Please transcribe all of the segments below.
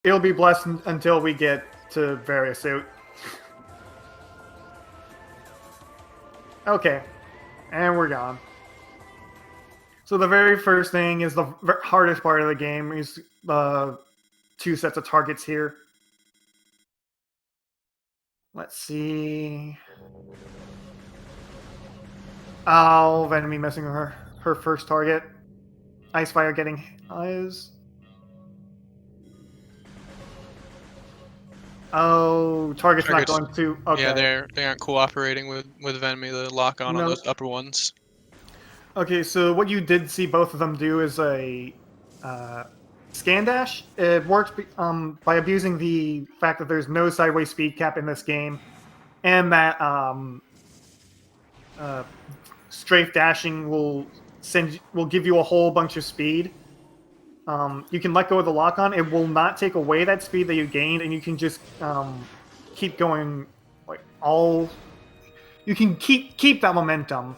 It'll be blessed until we get to various suit. Okay, and we're gone. So the very first thing is the hardest part of the game is the 2 sets of targets here. Let's see. Oh, Venmi missing her first target. Icefire getting eyes. Oh, target's not going to. Okay. Yeah, they aren't cooperating with Venmi, the lock on those upper ones. Okay, so what you did see both of them do is a scan dash. It works by abusing the fact that there's no sideways speed cap in this game, and that strafe dashing will give you a whole bunch of speed. You can let go of the lock on. It will not take away that speed that you gained, and you can just keep going like all. You can keep that momentum.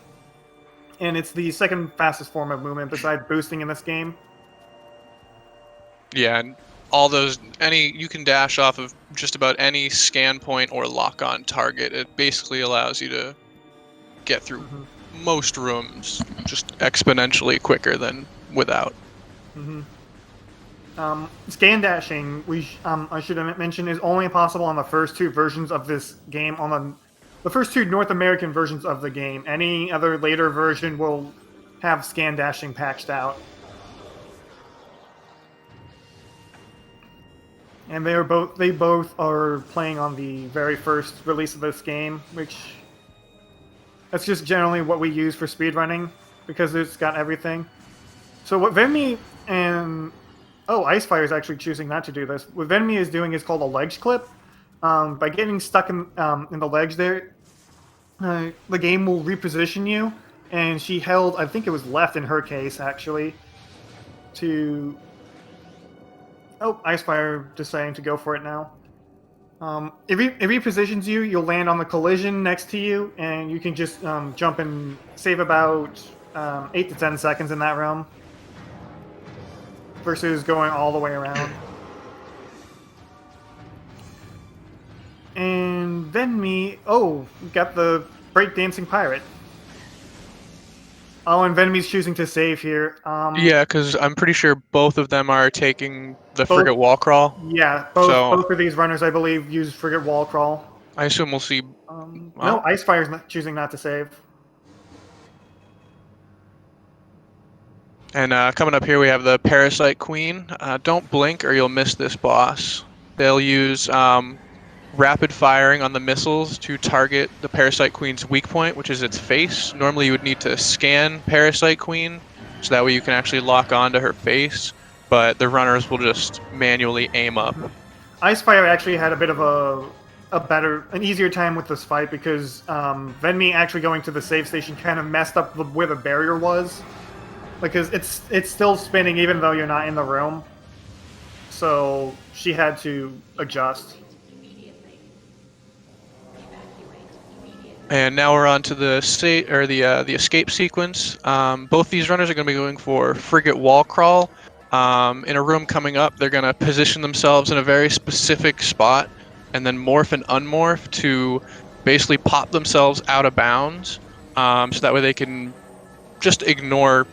And it's the second fastest form of movement besides boosting in this game. Yeah, and all those you can dash off of just about any scan point or lock on target. It basically allows you to get through most rooms just exponentially quicker than without. Scan dashing, I should have mentioned, is only possible on the first 2 versions of this game, on the first 2 North American versions of the game. Any other later version will have scan dashing patched out. And they both are playing on the very first release of this game, which that's just generally what we use for speedrunning because it's got everything. So what Venmi and Icefire is actually choosing not to do this. What Venmi is doing is called a ledge clip. By getting stuck in the ledge there, the game will reposition you, and she held, I think it was left in her case, actually, to... Oh, Icefire deciding to go for it now. If it repositions you, you'll land on the collision next to you, and you can just jump and save about 8 to 10 seconds in that realm, versus going all the way around. And then we got the breakdancing pirate. Oh, and Venmi's choosing to save here. Yeah, because I'm pretty sure both of them are taking the frigate wall crawl. Yeah, both of these runners, I believe, use frigate wall crawl. I assume we'll see. No, Icefire's choosing not to save. And coming up here, we have the Parasite Queen. Don't blink or you'll miss this boss. They'll use rapid firing on the missiles to target the Parasite Queen's weak point, which is its face. Normally you would need to scan Parasite Queen, so that way you can actually lock onto her face, but the runners will just manually aim up. Icefire actually had a bit of an easier time with this fight because Venmi actually going to the save station kind of messed up where the barrier was, because it's still spinning even though you're not in the room, so she had to adjust. And now we're on to the escape sequence. Both these runners are going to be going for frigate wall crawl. In a room coming up, they're going to position themselves in a very specific spot and then morph and unmorph to basically pop themselves out of bounds, so that way they can just ignore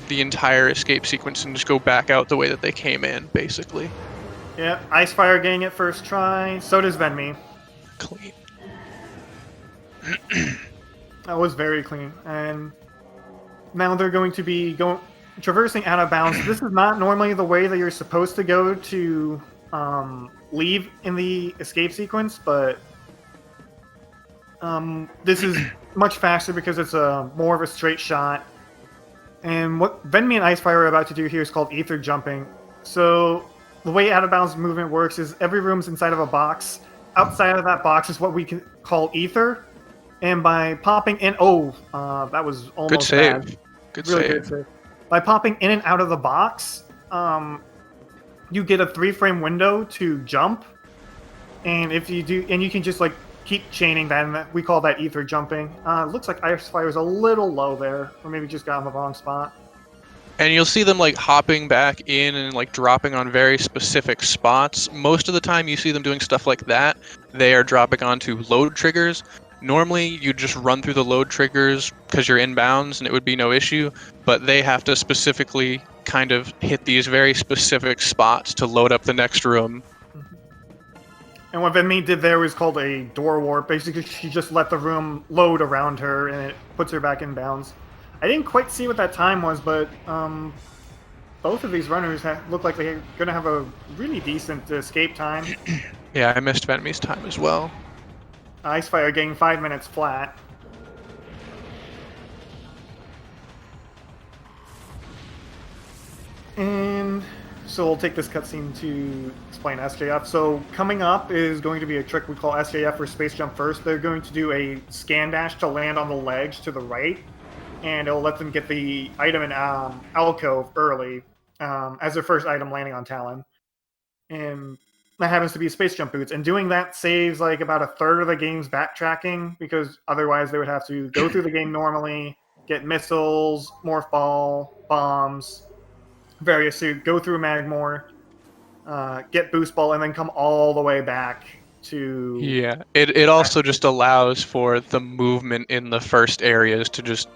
the entire escape sequence and just go back out the way that they came in, basically. Yeah, Icefire getting it first try. So does Venmi. Clean. That was very clean. And now they're going to be traversing out of bounds. This is not normally the way that you're supposed to go to leave in the escape sequence, but this is much faster because it's more of a straight shot. And what Venmi and Icefire are about to do here is called ether jumping. So the way out of bounds movement works is every room's inside of a box. Outside of that box is what we can call ether. And by popping in... that was almost good save. Bad. Good really save. Good save. By popping in and out of the box, you get a 3-frame window to jump. And if you do... And you can just, keep chaining that, and we call that ether jumping. Looks like Icefire is a little low there. Or maybe just got in the wrong spot. And you'll see them like hopping back in and like dropping on very specific spots. Most of the time you see them doing stuff like that, they are dropping onto load triggers. Normally you just run through the load triggers because you're inbounds and it would be no issue, but they have to specifically kind of hit these very specific spots to load up the next room. And what Venmi did there was called a door warp. Basically, she just let the room load around her, and it puts her back in bounds. I didn't quite see what that time was, but both of these runners look like they're going to have a really decent escape time. Yeah, I missed Venmi's time as well. Icefire getting 5 minutes flat. And so we'll take this cutscene to explain SJF. So coming up is going to be a trick we call SJF or Space Jump First. They're going to do a scan dash to land on the ledge to the right, and it'll let them get the item in alcove early as their first item landing on Talon. And that happens to be Space Jump Boots. And doing that saves like about a third of the game's backtracking, because otherwise they would have to go through the game normally, get missiles, morph ball, bombs, various suit, go through Magmore, get boost ball, and then come all the way back to... Yeah, it also just allows for the movement in the first areas to just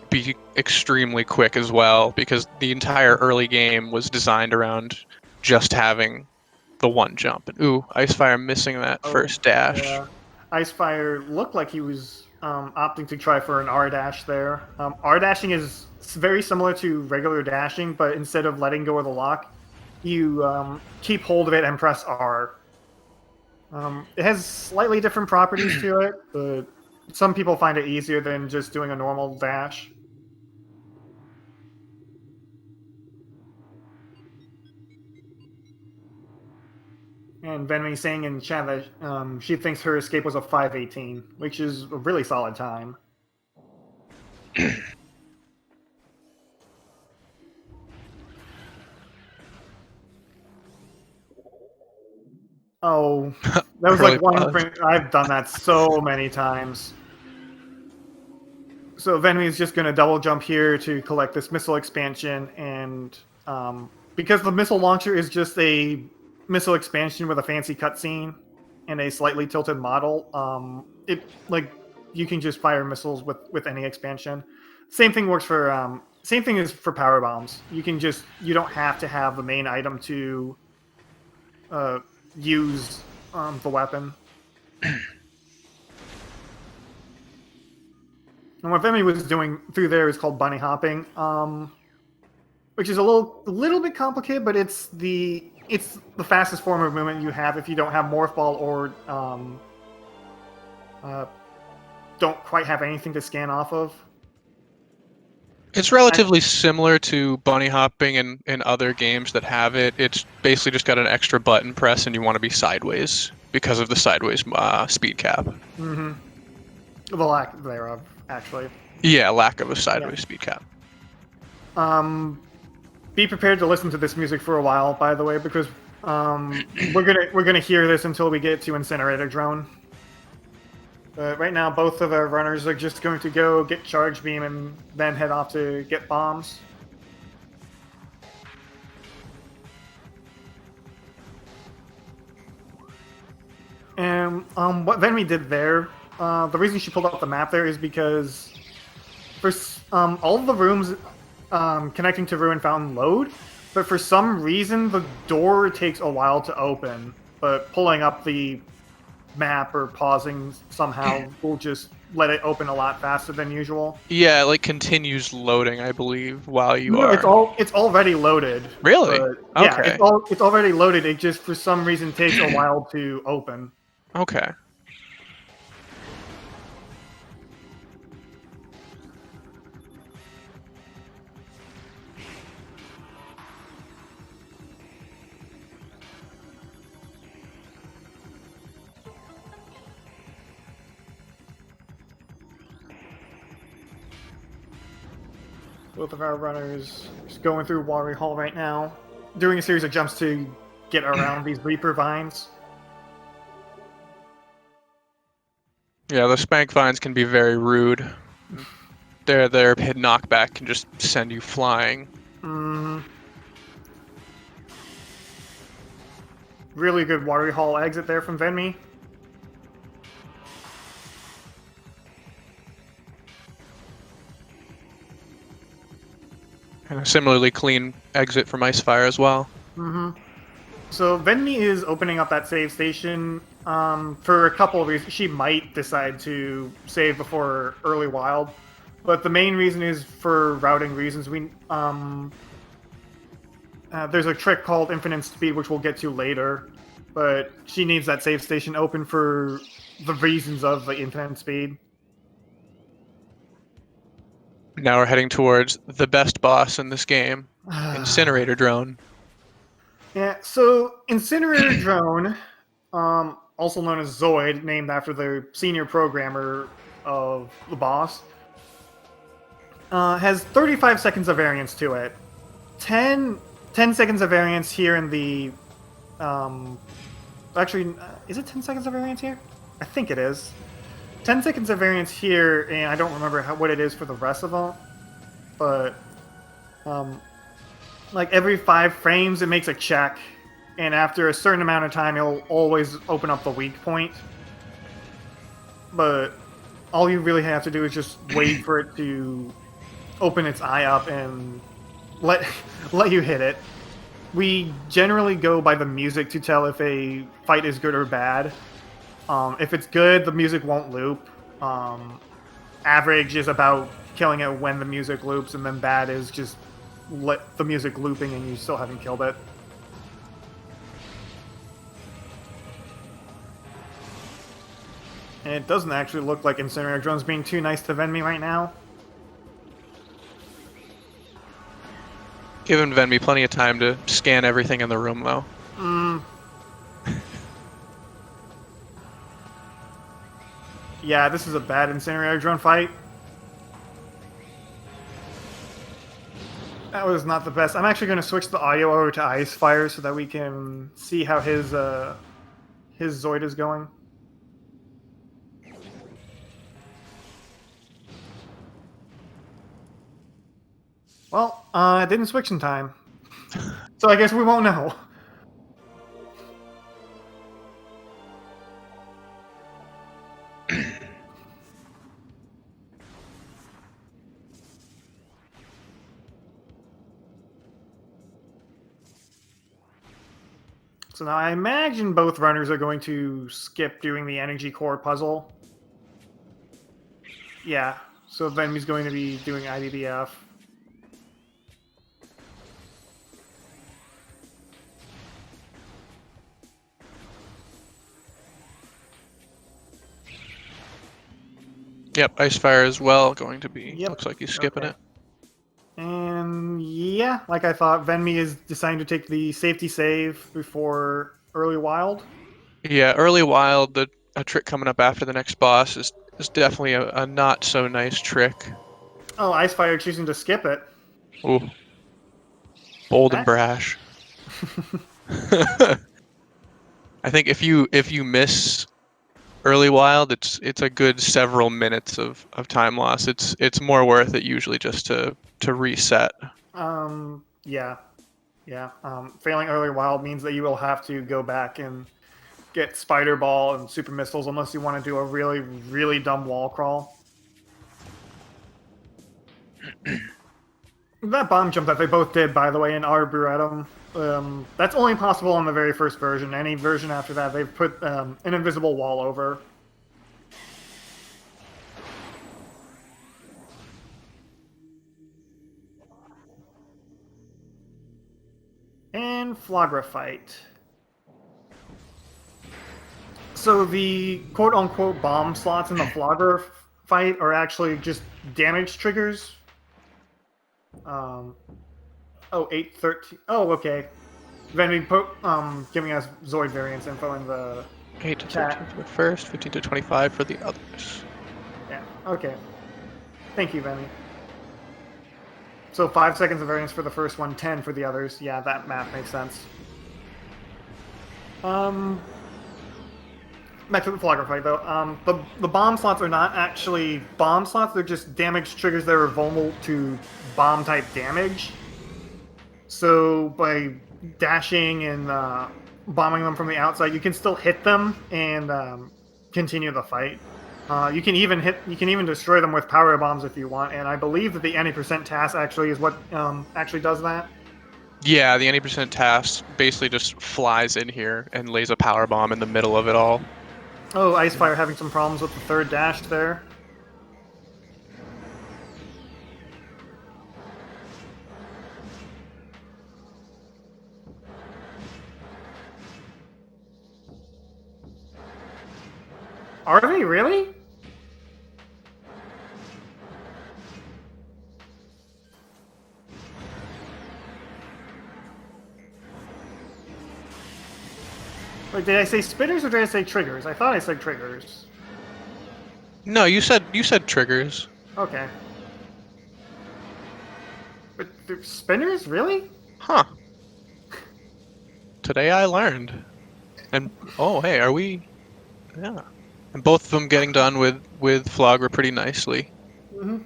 be extremely quick as well, because the entire early game was designed around just having the one jump. And ooh, Icefire missing that first dash. Yeah. Icefire looked like he was opting to try for an R dash there. R dashing is very similar to regular dashing, but instead of letting go of the lock, you keep hold of it and press R. It has slightly different properties to it, but some people find it easier than just doing a normal dash. And Venmi saying in chat that she thinks her escape was a 5:18, which is a really solid time. Oh, that was like one thing. I've done that so many times. So Venmi is just going to double jump here to collect this missile expansion, and because the missile launcher is just a missile expansion with a fancy cutscene and a slightly tilted model, it like you can just fire missiles with any expansion. Same thing works for same thing is for power bombs. You don't have to have the main item to use the weapon. And what Venmi was doing through there is called bunny hopping, which is a little bit complicated, but it's the fastest form of movement you have if you don't have morph ball or don't quite have anything to scan off of. It's relatively similar to bunny hopping in other games that have it. It's basically just got an extra button press and you want to be sideways because of the sideways speed cap. Mm-hmm. The lack thereof, actually. Yeah, lack of a sideways speed cap. Be prepared to listen to this music for a while, by the way, because we're gonna hear this until we get to Incinerator Drone. But right now, both of our runners are just going to go get charge beam and then head off to get bombs. And what Venmi did there, the reason she pulled up the map there is because for all of the rooms connecting to Ruin Fountain load, but for some reason the door takes a while to open, but pulling up the map or pausing somehow will just let it open a lot faster than usual. Yeah, it like continues loading, I believe, while you are. It's already loaded. Really? Okay. Yeah, it's already loaded. It just for some reason takes a while to open. Okay. Both of our runners just going through Watery Hall right now, doing a series of jumps to get around these Reaper vines. Yeah, the spank vines can be very rude. Their hit knockback can just send you flying. Mm, really good watery hole exit there from Venmi. And a similarly clean exit from Icefire as well. So Venmi is opening up that save station for a couple of reasons. She might decide to save before early wild, but the main reason is for routing reasons. There's a trick called infinite speed, which we'll get to later, but she needs that save station open for the reasons of the infinite speed. Now we're heading towards the best boss in this game, Incinerator Drone. Yeah, so Incinerator Drone, also known as Zoid, named after the senior programmer of the boss, has 35 seconds of variance to it. 10 seconds of variance here in the... actually, is it 10 seconds of variance here? I think it is. 10 seconds of variance here, and I don't remember what it is for the rest of them, but... like every 5 frames, it makes a check, and after a certain amount of time, it'll always open up the weak point. But all you really have to do is just wait for it to open its eye up and let you hit it. We generally go by the music to tell if a fight is good or bad. If it's good, the music won't loop. Average is about killing it when the music loops, and then bad is just let the music looping and you still haven't killed it. And it doesn't actually look like Incinerator Drone's being too nice to Venmi right now. Giving Venmi plenty of time to scan everything in the room, though. Yeah, this is a bad Incinerator Drone fight. That was not the best. I'm actually going to switch the audio over to Icefire so that we can see how his Zoid is going. Well, I didn't switch in time. So I guess we won't know. So now I imagine both runners are going to skip doing the energy core puzzle. Yeah, so Venmi's going to be doing IDDF. Yep, Icefire as well going to be. Yep. Looks like he's skipping it. And yeah, like I thought, Venmi is deciding to take the safety save before early wild. Yeah, early wild, a trick coming up after the next boss is definitely a not so nice trick. Oh, Icefire choosing to skip it. Ooh. Bold and brash. I think if you miss early wild, it's a good several minutes of time loss. It's more worth it usually just to reset. Yeah. Failing early wild means that you will have to go back and get Spider Ball and Super Missiles unless you want to do a really, really dumb wall crawl. That bomb jump that they both did, by the way, in Arboretum, that's only possible on the very first version. Any version after that, they've put an invisible wall over. And Flagra fight. So the quote-unquote bomb slots in the Flagra fight are actually just damage triggers. 813. Oh, okay. Venmi giving us Zoid variance info in the 8 to chat. 13 for the first, 15 to 25 for the others. Yeah, okay. Thank you, Venmi. So 5 seconds of variance for the first one, 10 for the others. Yeah, that math makes sense. Back to the Flogger fight, though. The bomb slots are not actually bomb slots. They're just damage triggers that are vulnerable to bomb-type damage. So by dashing and bombing them from the outside, you can still hit them and continue the fight. You can even destroy them with power bombs if you want. And I believe that the any percent task actually is what actually does that. Yeah, the 80% task basically just flies in here and lays a power bomb in the middle of it all. Oh, Icefire having some problems with the third dash there. Are they really? Wait, did I say spitters or did I say triggers? I thought I said triggers. No, you said triggers. Okay. But they're spinners, really? Huh. Today I learned. And oh, hey, are we? Yeah. And both of them getting done with Flogger pretty nicely. Mm-hmm.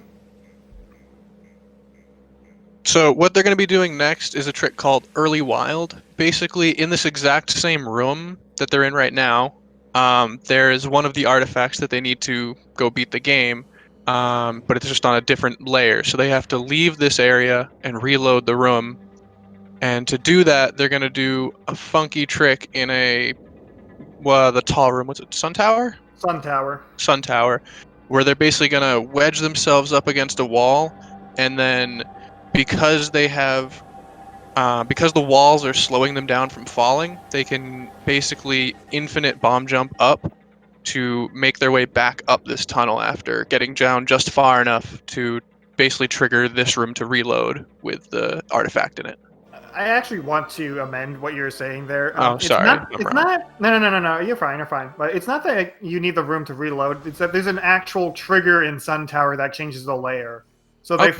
So what they're going to be doing next is a trick called Early Wild. Basically, in this exact same room that they're in right now, there is one of the artifacts that they need to go beat the game, but it's just on a different layer. So they have to leave this area and reload the room. And to do that, they're going to do a funky trick in the tall room. What's it? Sun Tower? Sun Tower. Sun Tower, where they're basically going to wedge themselves up against a wall, and then because they have because the walls are slowing them down from falling, they can basically infinite bomb jump up to make their way back up this tunnel after getting down just far enough to basically trigger this room to reload with the artifact in it. I actually want to amend what you're saying there. Oh, sorry, I'm It's wrong. not. No. You're fine. You're fine. But it's not that you need the room to reload. It's that there's an actual trigger in Sun Tower that changes the layer. So they Okay.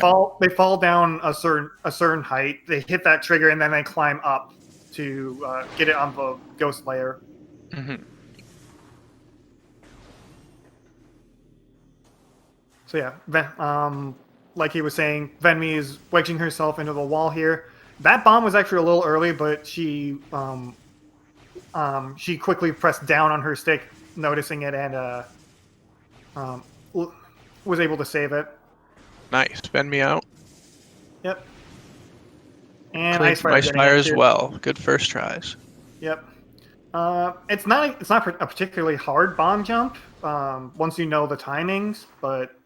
fall down a certain height. They hit that trigger and then they climb up to get it on the ghost layer. Hmm. So yeah, like he was saying, Venmi is wedging herself into the wall here. That bomb was actually a little early, but she quickly pressed down on her stick, noticing it, and was able to save it. Nice. Bend me out. Yep. And Cleaned some Icefire ice getting fire it as too. well. Good first tries. Yep. It's not a particularly hard bomb jump once you know the timings, but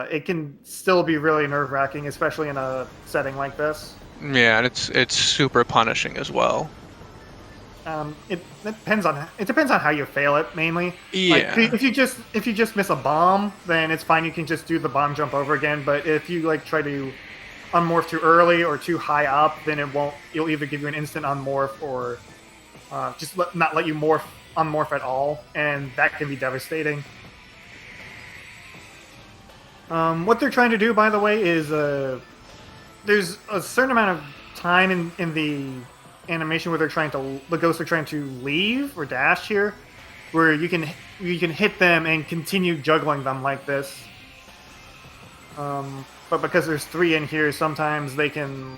it can still be really nerve-wracking, especially in a setting like this. Yeah, and it's super punishing as well. It depends on how you fail it mainly. Yeah. Like, if you just miss a bomb, then it's fine. You can just do the bomb jump over again. But if you like try to unmorph too early or too high up, then it won't. It'll either give you an instant unmorph or just not let you unmorph at all, and that can be devastating. What they're trying to do, by the way, is there's a certain amount of time in the animation where the ghosts are trying to leave or dash here, where you can hit them and continue juggling them like this. But because there's 3 in here, sometimes they can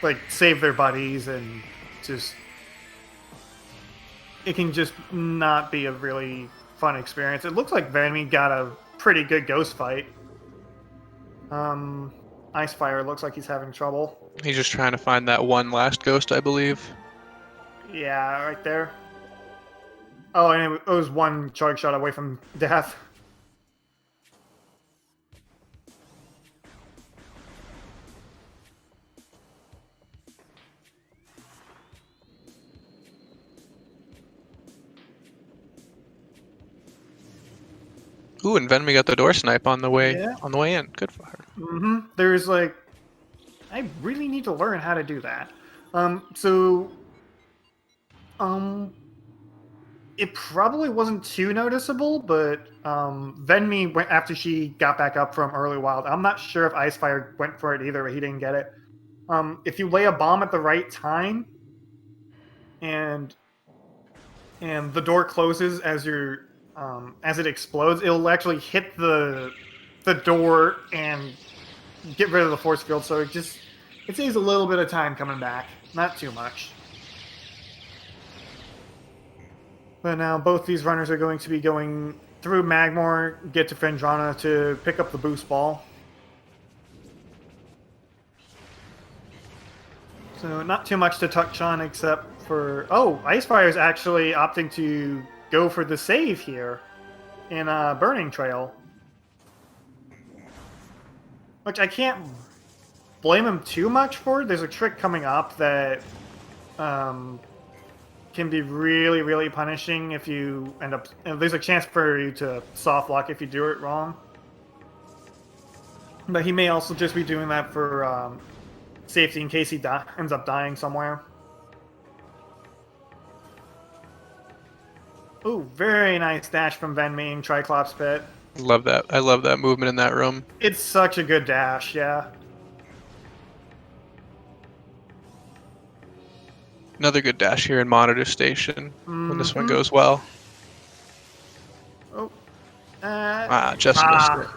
like save their buddies and just it can just not be a really fun experience. It looks like Venmi got a pretty good ghost fight. Icefire looks like he's having trouble. He's just trying to find that one last ghost, I believe. Yeah, right there. Oh, and it was one charge shot away from death. Ooh, and Venmi got the door snipe on the way Yeah. in. Good for her. Mm-hmm. There's like, I really need to learn how to do that. So, it probably wasn't too noticeable, but Venmi went after she got back up from early wild. I'm not sure if Icefire went for it either, but he didn't get it. If you lay a bomb at the right time, and the door closes as it explodes, it'll actually hit the door and get rid of the force field. So It saves a little bit of time coming back. Not too much. But now both these runners are going to be going through Magmore, get to Fendrana to pick up the boost ball. So not too much to touch on except for... Oh, Icefire is actually opting to go for the save here in Burning Trail. Which I can't blame him too much for. There's a trick coming up that can be really, really punishing if you end up... There's a chance for you to soft lock if you do it wrong. But he may also just be doing that for safety in case he ends up dying somewhere. Ooh, very nice dash from Venmi in Triclops Pit. Love that. I love that movement in that room. It's such a good dash, yeah. Another good dash here in Monitor Station when this one goes well. Oh. Just missed it.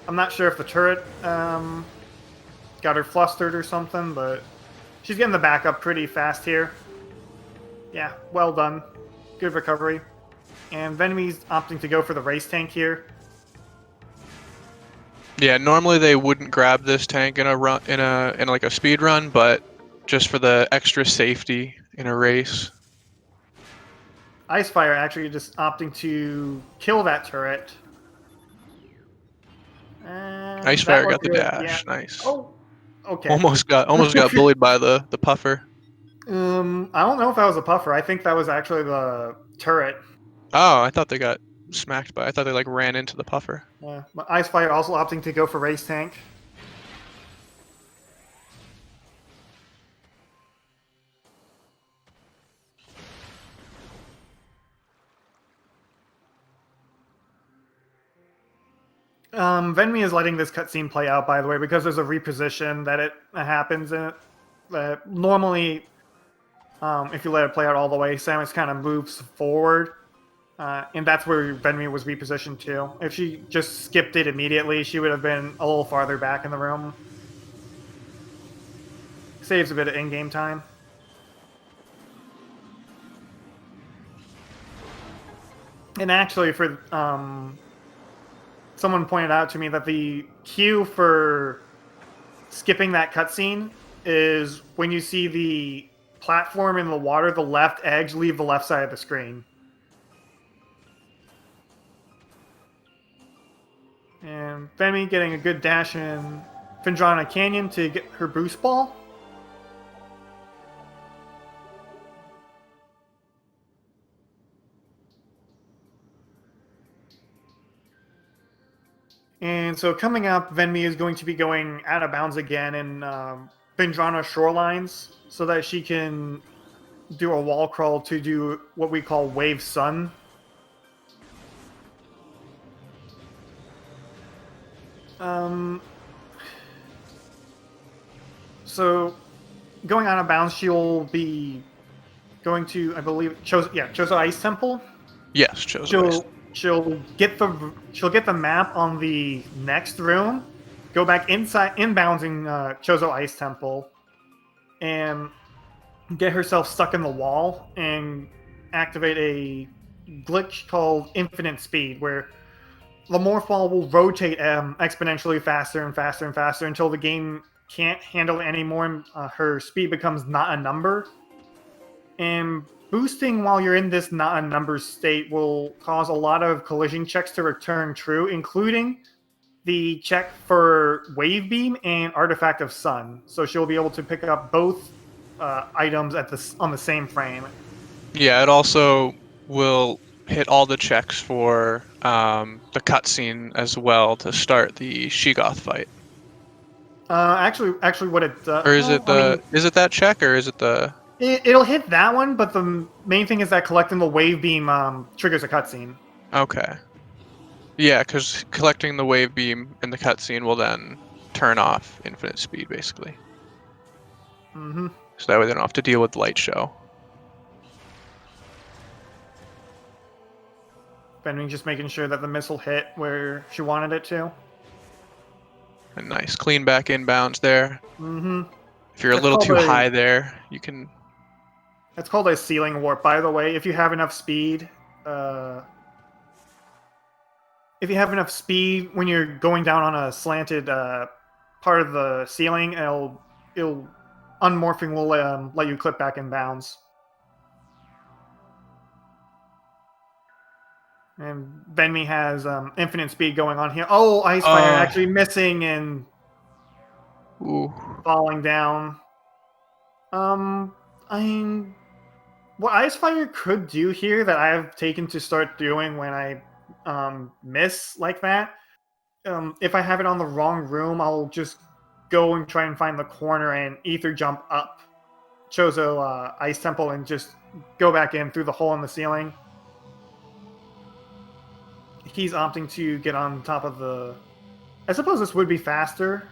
I'm not sure if the turret got her flustered or something, but she's getting the backup pretty fast here. Yeah, well done. Good recovery. And Venmi's opting to go for the race tank here. Yeah, normally they wouldn't grab this tank in a run in like a speed run, but just for the extra safety in a race. Icefire actually just opting to kill that turret. Icefire got the dash. Yeah. Nice. Oh, okay. Almost got bullied by the puffer. I don't know if that was a puffer. I think that was actually the turret. Oh, I thought they got smacked by. I thought they like ran into the puffer. Yeah, but Icefire also opting to go for race tank. Venmi is letting this cutscene play out, by the way, because there's a reposition that it happens in it. Normally, if you let it play out all the way, Samus kind of moves forward, and that's where Venmi was repositioned to. If she just skipped it immediately, she would have been a little farther back in the room. Saves a bit of in-game time. And actually, for someone pointed out to me that the cue for skipping that cutscene is when you see the platform in the water, the left edge leave the left side of the screen. And Venmi getting a good dash in Fendrana Canyon to get her boost ball. And so coming up, Venmi is going to be going out of bounds again in Fendrana Shorelines so that she can do a wall crawl to do what we call Wave Sun. So going out of bounds, she'll be going to, I believe, Chozo Ice Temple. Yes, Chozo Ice. She'll get the map on the next room, go back inbounds in Chozo Ice Temple, and get herself stuck in the wall and activate a glitch called Infinite Speed, where the morph ball will rotate exponentially faster and faster and faster until the game can't handle it anymore and her speed becomes not a number. And boosting while you're in this not a number state will cause a lot of collision checks to return true, including the check for Wave Beam and Artifact of Sun. So she'll be able to pick up both items on the same frame. Yeah, it also will hit all the checks for the cutscene as well to start the Sheegoth fight. Actually, what it does... Or is is it that check, or is it the... It'll hit that one, but the main thing is that collecting the Wave Beam triggers a cutscene. Okay. Yeah, because collecting the Wave Beam in the cutscene will then turn off Infinite Speed, basically. Mm-hmm. So that way they don't have to deal with Light Show. Benjamin just making sure that the missile hit where she wanted it to. And nice, clean back inbounds there. Mm-hmm. If you're a little too high there, you can... That's called a ceiling warp, by the way. If you have enough speed, when you're going down on a slanted part of the ceiling, unmorphing will let you clip back in bounds. And Venmi has infinite speed going on here. Oh, icefire actually missing and falling down. I mean, what icefire could do here that I've taken to start doing when I miss like that, if I have it on the wrong room, I'll just go and try and find the corner and ether jump up Chozo Ice Temple and just go back in through the hole in the ceiling. He's opting to get on top of the... I suppose this would be faster.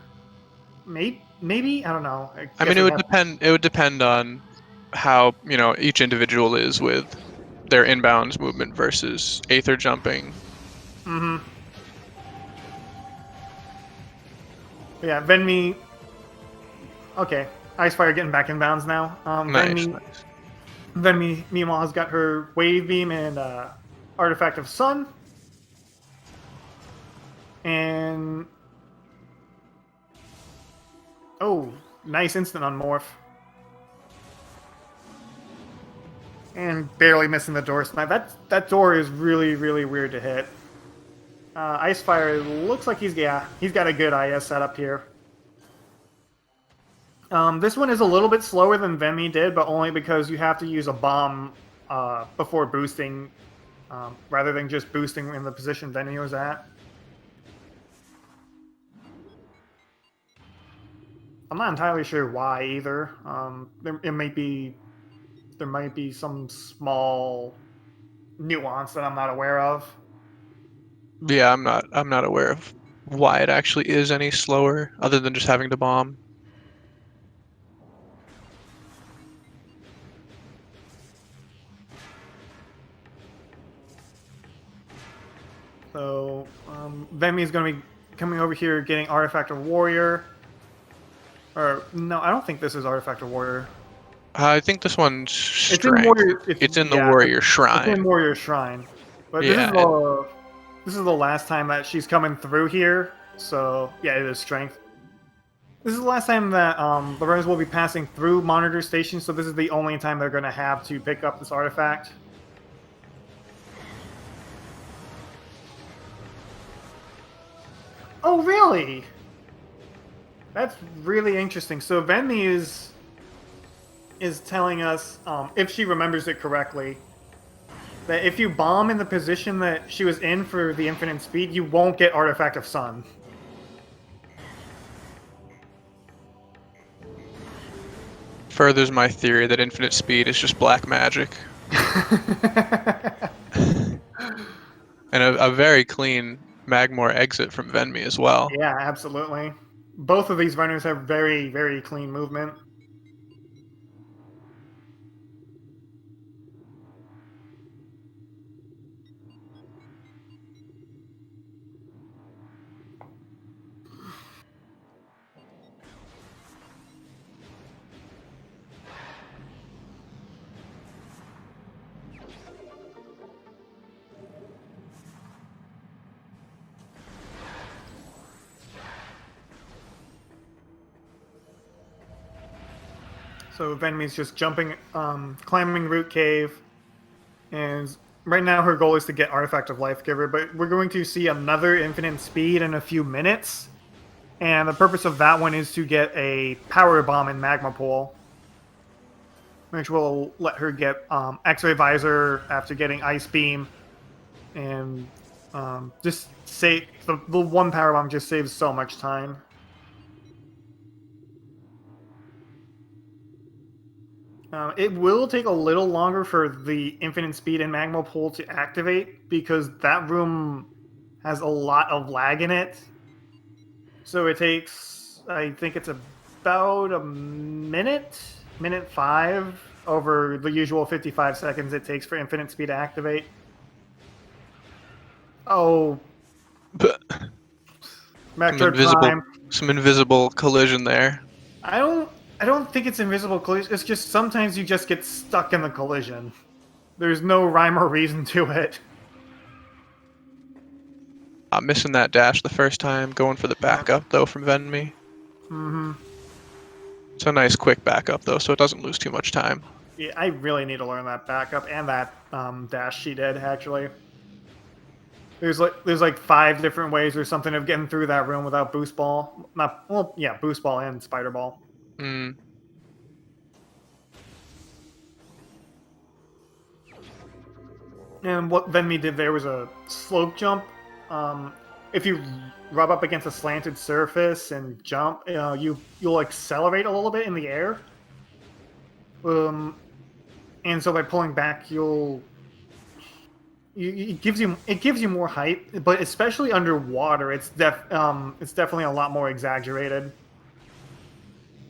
Maybe? I don't know. I mean, it would depend on how, each individual is with their inbounds movement versus aether jumping. Mm-hmm. Yeah, Venmi... Okay, icefire getting back in bounds now. Nice. Venmi, meanwhile, has got her wave beam and artifact of sun. And... Oh, nice instant on morph. And barely missing the door snipe. That door is really, really weird to hit. Icefire looks like he's got a good IS setup here. This one is a little bit slower than Venmi did, but only because you have to use a bomb before boosting, rather than just boosting in the position Venmi was at. I'm not entirely sure why either. There might be some small nuance that I'm not aware of. Yeah, I'm not aware of why it actually is any slower, other than just having to bomb. So, Venmi is going to be coming over here, getting Artifact of Warrior. Or, no, I don't think this is Artifact of Warrior. I think this one's strength. It's in the Warrior Shrine. It's in Warrior Shrine. But Yeah, this is the last time that she's coming through here. So, yeah, it is strength. This is the last time that the runners will be passing through Monitor Station, so this is the only time they're going to have to pick up this artifact. Oh, really? That's really interesting. So Venmi is telling us, if she remembers it correctly, that if you bomb in the position that she was in for the infinite speed, you won't get Artifact of Sun. Furthers my theory that infinite speed is just black magic. And a very clean Magmor exit from Venmi as well. Yeah, absolutely. Both of these runners have very, very clean movement. So Venmi's just jumping, climbing Root Cave, and right now her goal is to get Artifact of Life Giver, but we're going to see another infinite speed in a few minutes, and the purpose of that one is to get a Power Bomb in Magma Pool, which will let her get X-Ray Visor after getting Ice Beam, and just save the one Power Bomb just saves so much time. It will take a little longer for the Infinite Speed and Magma Pool to activate because that room has a lot of lag in it. So it takes, I think it's about a minute 5 over the usual 55 seconds it takes for Infinite Speed to activate. Oh. Metroid Prime. some invisible collision there. I don't think it's invisible collision. It's just sometimes you just get stuck in the collision. There's no rhyme or reason to it. Missing that dash the first time, going for the backup though from Venmi. Mm-hmm. It's a nice quick backup though, so it doesn't lose too much time. Yeah, I really need to learn that backup and that dash she did actually. There's like 5 different ways or something of getting through that room without boost ball. Not well, yeah, boost ball and spider ball. Hmm. And what Venmi did there was a slope jump. If you rub up against a slanted surface and jump, you'll accelerate a little bit in the air. And so by pulling back, it gives you more height, but especially underwater, it's definitely a lot more exaggerated.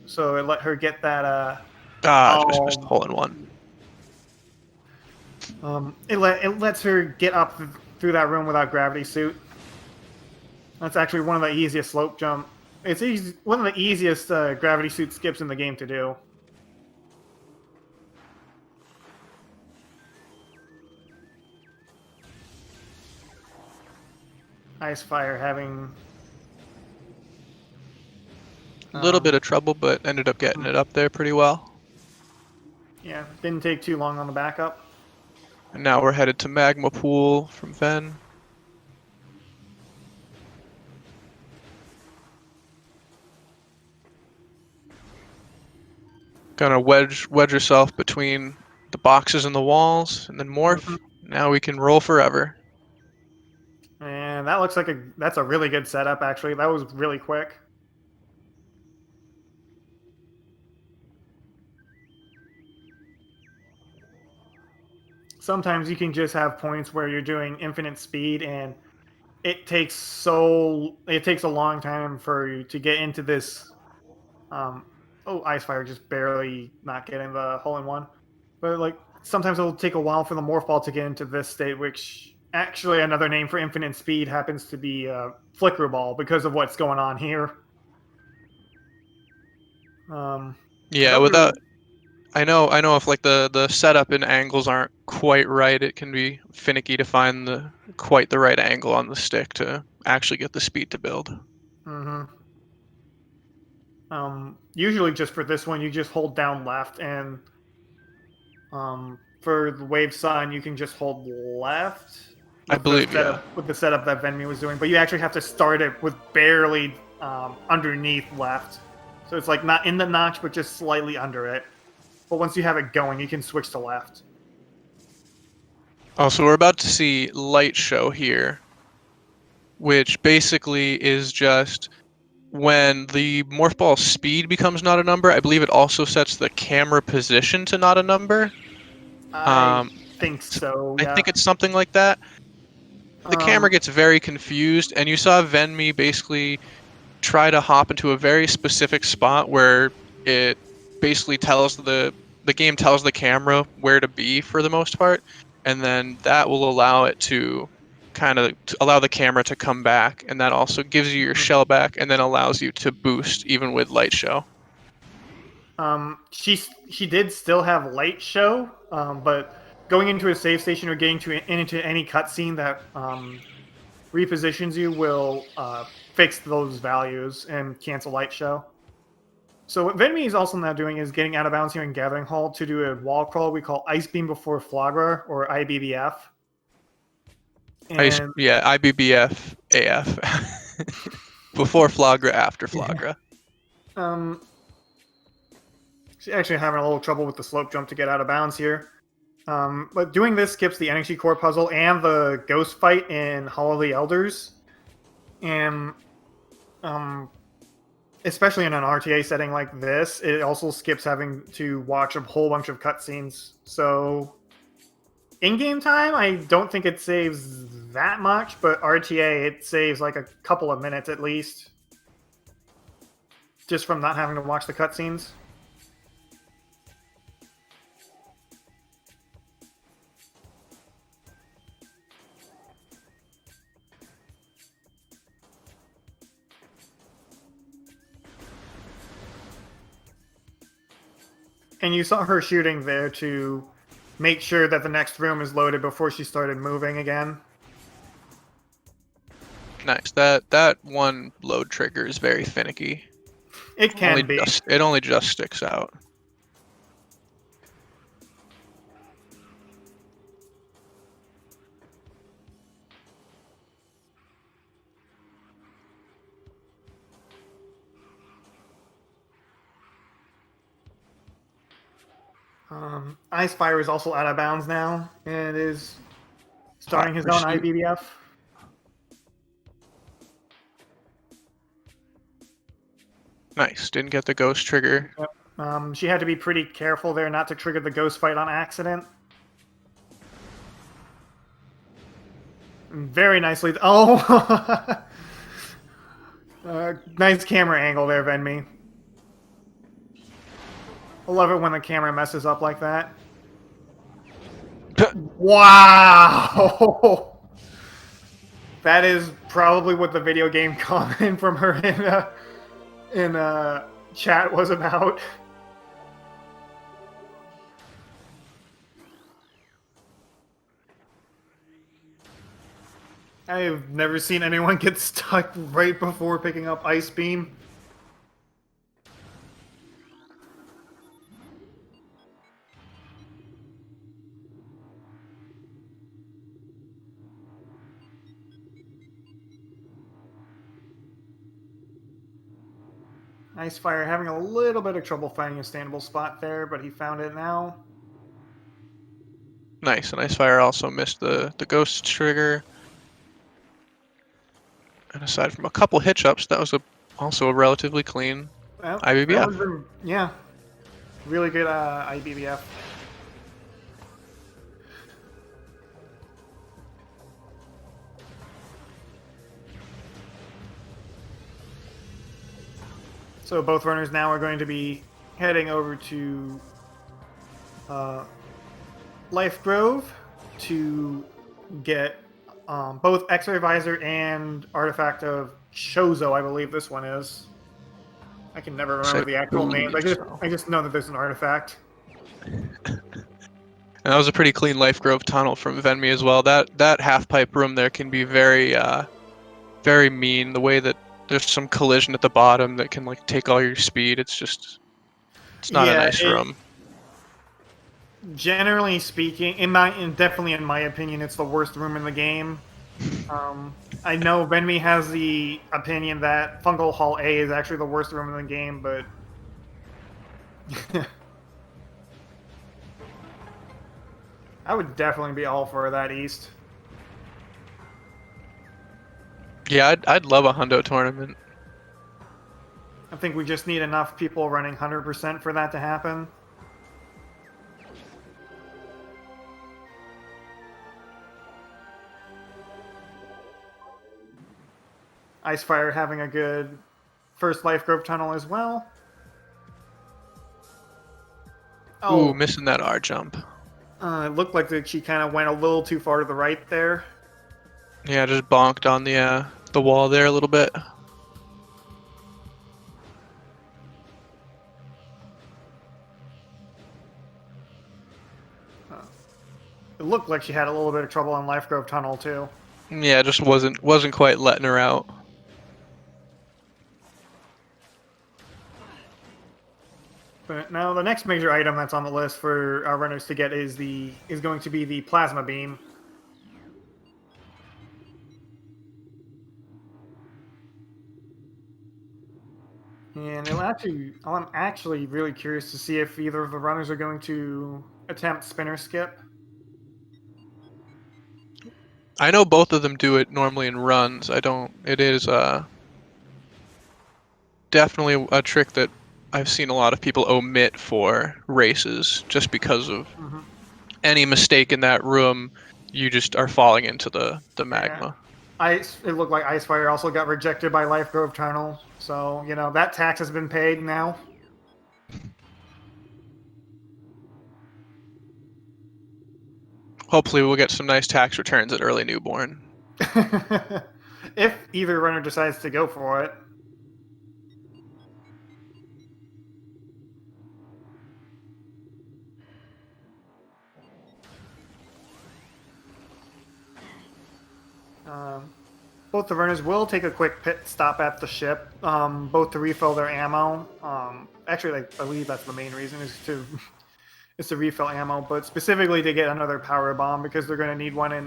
So it let her get that. Just missed the hole in one. It lets her get up through that room without gravity suit. That's actually one of the easiest slope jump. It's one of the easiest gravity suit skips in the game to do. Icefire having A little bit of trouble, but ended up getting it up there pretty well. yeah, didn't take too long on the backup. And now we're headed to Magma Pool from Ven. Gonna wedge yourself between the boxes and the walls, and then morph. Now we can roll forever. And that looks like that's a really good setup. Actually, that was really quick. Sometimes you can just have points where you're doing infinite speed and it takes a long time for you to get into this. Icefire just barely not getting the hole in one, but like sometimes it'll take a while for the morph ball to get into this state, which actually another name for infinite speed happens to be flicker ball because of what's going on here. Yeah, without I know if like the setup and angles aren't quite right, it can be finicky to find quite the right angle on the stick to actually get the speed to build. Mm-hmm. Usually just for this one, you just hold down left, and for the wave sun, you can just hold left. I believe, yeah. With the setup that Venmi was doing, but you actually have to start it with barely underneath left, so it's like not in the notch, but just slightly under it. But once you have it going, you can switch to left. Oh, so we're about to see light show here, which basically is just when the morph ball speed becomes not a number. I believe it also sets the camera position to not a number. I think so. Yeah. I think it's something like that. The camera gets very confused, and you saw Venmi basically try to hop into a very specific spot where it basically tells the game tells the camera where to be for the most part, and then that will allow it to allow the camera to come back, and that also gives you your shell back, and then allows you to boost even with light show. She did still have light show, but going into a save station or getting into any cutscene that repositions you will fix those values and cancel light show. So what Venmi is also now doing is getting out of bounds here in Gathering Hall to do a wall crawl we call Ice Beam Before Flagra, or IBBF. And IBBF AF. Before Flagra, after Flagra. She's actually having a little trouble with the slope jump to get out of bounds here. But doing this skips the energy core puzzle and the ghost fight in Hall of the Elders. And especially in an RTA setting like this, it also skips having to watch a whole bunch of cutscenes. So in-game time, I don't think it saves that much, but RTA, it saves like a couple of minutes at least. Just from not having to watch the cutscenes. And you saw her shooting there to make sure that the next room is loaded before she started moving again. Nice. That one load trigger is very finicky. It can be. It only just sticks out. Icefire is also out of bounds now and is starting his own Pursuit. IBBF. Nice. Didn't get the ghost trigger. Yep. She had to be pretty careful there not to trigger the ghost fight on accident. Very nicely. Oh! Nice camera angle there, Venmi. I love it when the camera messes up like that. Wow! That is probably what the video game comment from her in chat was about. I've never seen anyone get stuck right before picking up Ice Beam. Icefire having a little bit of trouble finding a standable spot there, but he found it now. Nice. And Icefire also missed the ghost trigger. And aside from a couple hitch-ups, that was also a relatively clean Well, IBBF. Yeah. Really good IBBF. So both runners now are going to be heading over to Life Grove to get both X-Ray Visor and Artifact of Chozo, I believe this one is. I can never remember the actual name. I just know that there's an artifact. And that was a pretty clean Life Grove tunnel from Venmi as well. That half pipe room there can be very very mean. The way that there's some collision at the bottom that can like take all your speed. It's not a nice room. Generally speaking, definitely in my opinion, it's the worst room in the game. I know Venmi has the opinion that Fungal Hall A is actually the worst room in the game, but I would definitely be all for that East. Yeah, I'd love a hundo tournament. I think we just need enough people running 100% for that to happen. Icefire having a good first Life Grove tunnel as well. Oh, ooh, missing that R jump. It looked like that she kind of went a little too far to the right there. Yeah, just bonked on the wall there a little bit. It looked like she had a little bit of trouble on Life Grove tunnel too. Yeah, just wasn't quite letting her out. But now the next major item that's on the list for our runners to get is going to be the plasma beam. And I'm actually really curious to see if either of the runners are going to attempt spinner skip. I know both of them do it normally in runs. It is definitely a trick that I've seen a lot of people omit for races just because of any mistake in that room, you just are falling into the magma. Yeah. It looked like Icefire also got rejected by Life Grove Tunnel, so, you know, that tax has been paid now. Hopefully we'll get some nice tax returns at early newborn. If either runner decides to go for it. Both the runners will take a quick pit stop at the ship, both to refill their ammo. Actually, I believe that's the main reason is to is to refill ammo, but specifically to get another power bomb because they're going to need one in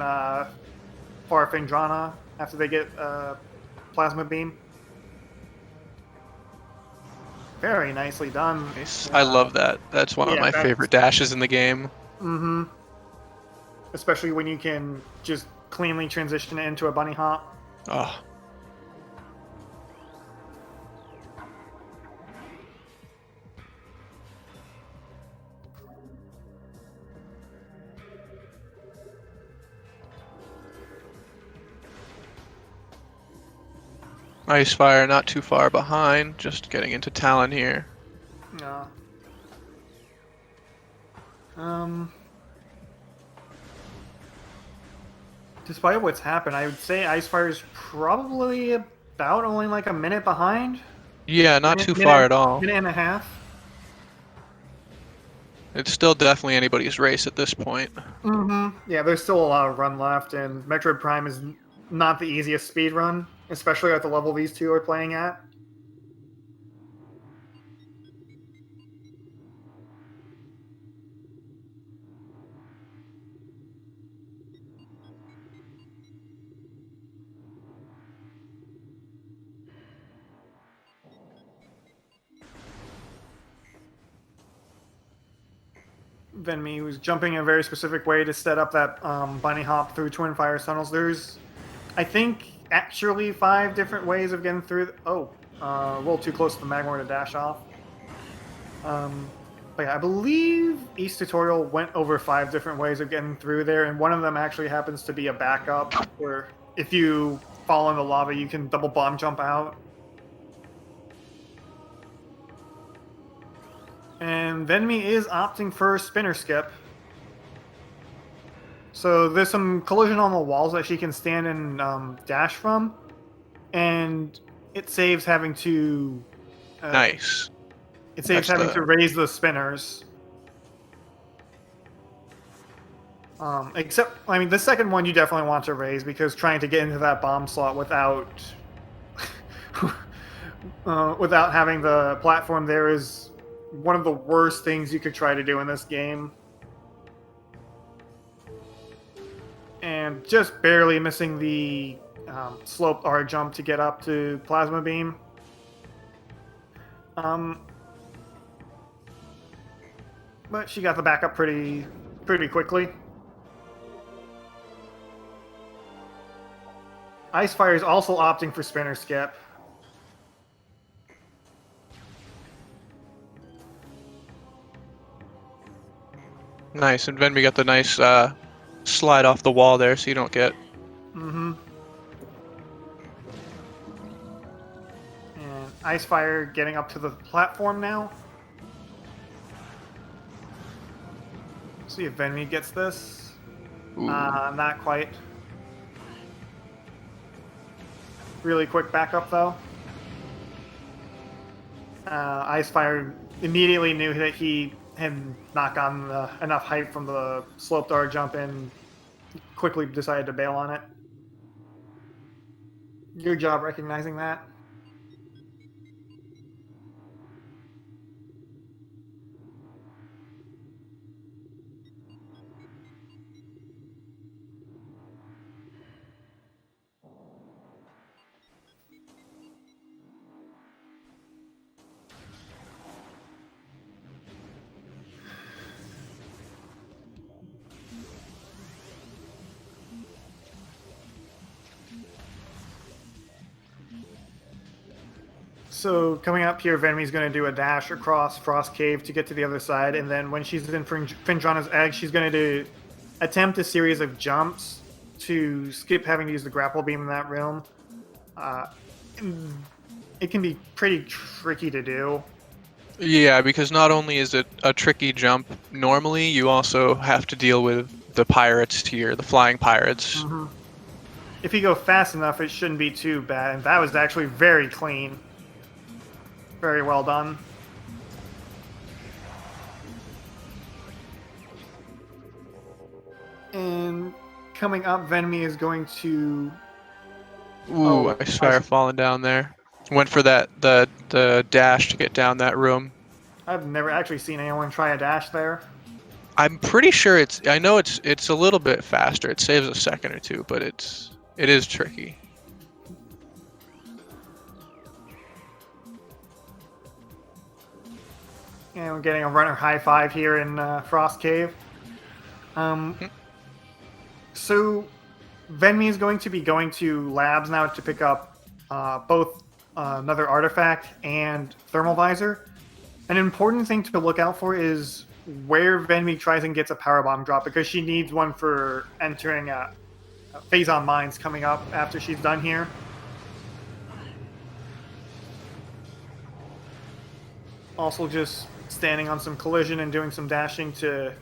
Farfindrana after they get plasma beam. Very nicely done. Nice. I love that. That's one of my favorite dashes in the game. Mm-hmm. Especially when you can just cleanly transition it into a bunny hop. Oh. Icefire not too far behind, just getting into Talon here. Yeah. Despite what's happened, I would say Icefire's probably about only like a minute behind. Yeah, not too far at all. Minute and a half. It's still definitely anybody's race at this point. Mm-hmm. Yeah, there's still a lot of run left, and Metroid Prime is not the easiest speed run, especially at the level these two are playing at. Venmi was jumping in a very specific way to set up that bunny hop through Twin Fire tunnels. There's, I think, actually 5 different ways of getting through. A little too close to the magma to dash off. But yeah, I believe East Tutorial went over 5 different ways of getting through there, and one of them actually happens to be a backup, where if you fall in the lava, you can double bomb jump out. And Venmi is opting for spinner skip. So there's some collision on the walls that she can stand and dash from, and it saves having to. Nice. It saves having to raise the spinners. Except, I mean, the second one you definitely want to raise because trying to get into that bomb slot without without having the platform there is one of the worst things you could try to do in this game. And just barely missing the sloped R jump to get up to Plasma Beam. But she got the backup pretty quickly. Icefire is also opting for spinner skip. Nice, and Venmi got the nice slide off the wall there, so you don't get. Mm-hmm. And Icefire getting up to the platform now. See if Venmi gets this. Not quite. Really quick backup though. Icefire immediately knew that he had not gotten enough height from the sloped R jump and quickly decided to bail on it. Good job recognizing that. So coming up here, Venmi's going to do a dash across Frost Cave to get to the other side, and then when she's in Findrana's egg, she's going to attempt a series of jumps to skip having to use the grapple beam in that room. It can be pretty tricky to do. Yeah, because not only is it a tricky jump normally, you also have to deal with the pirates here, the flying pirates. Mm-hmm. If you go fast enough, it shouldn't be too bad, and that was actually very clean. Very well done. And coming up, Venmi is going to Ooh, Oh, icefire falling down there. Went for the dash to get down that room. I've never actually seen anyone try a dash there. I'm pretty sure I know it's a little bit faster. It saves a second or two, but it is tricky. And we're getting a runner high five here in Frost Cave. So Venmi is going to be going to labs now to pick up both another artifact and thermal visor. An important thing to look out for is where Venmi tries and gets a power bomb drop, because she needs one for entering Phazon Mines coming up after she's done here. Also just standing on some collision and doing some dashing to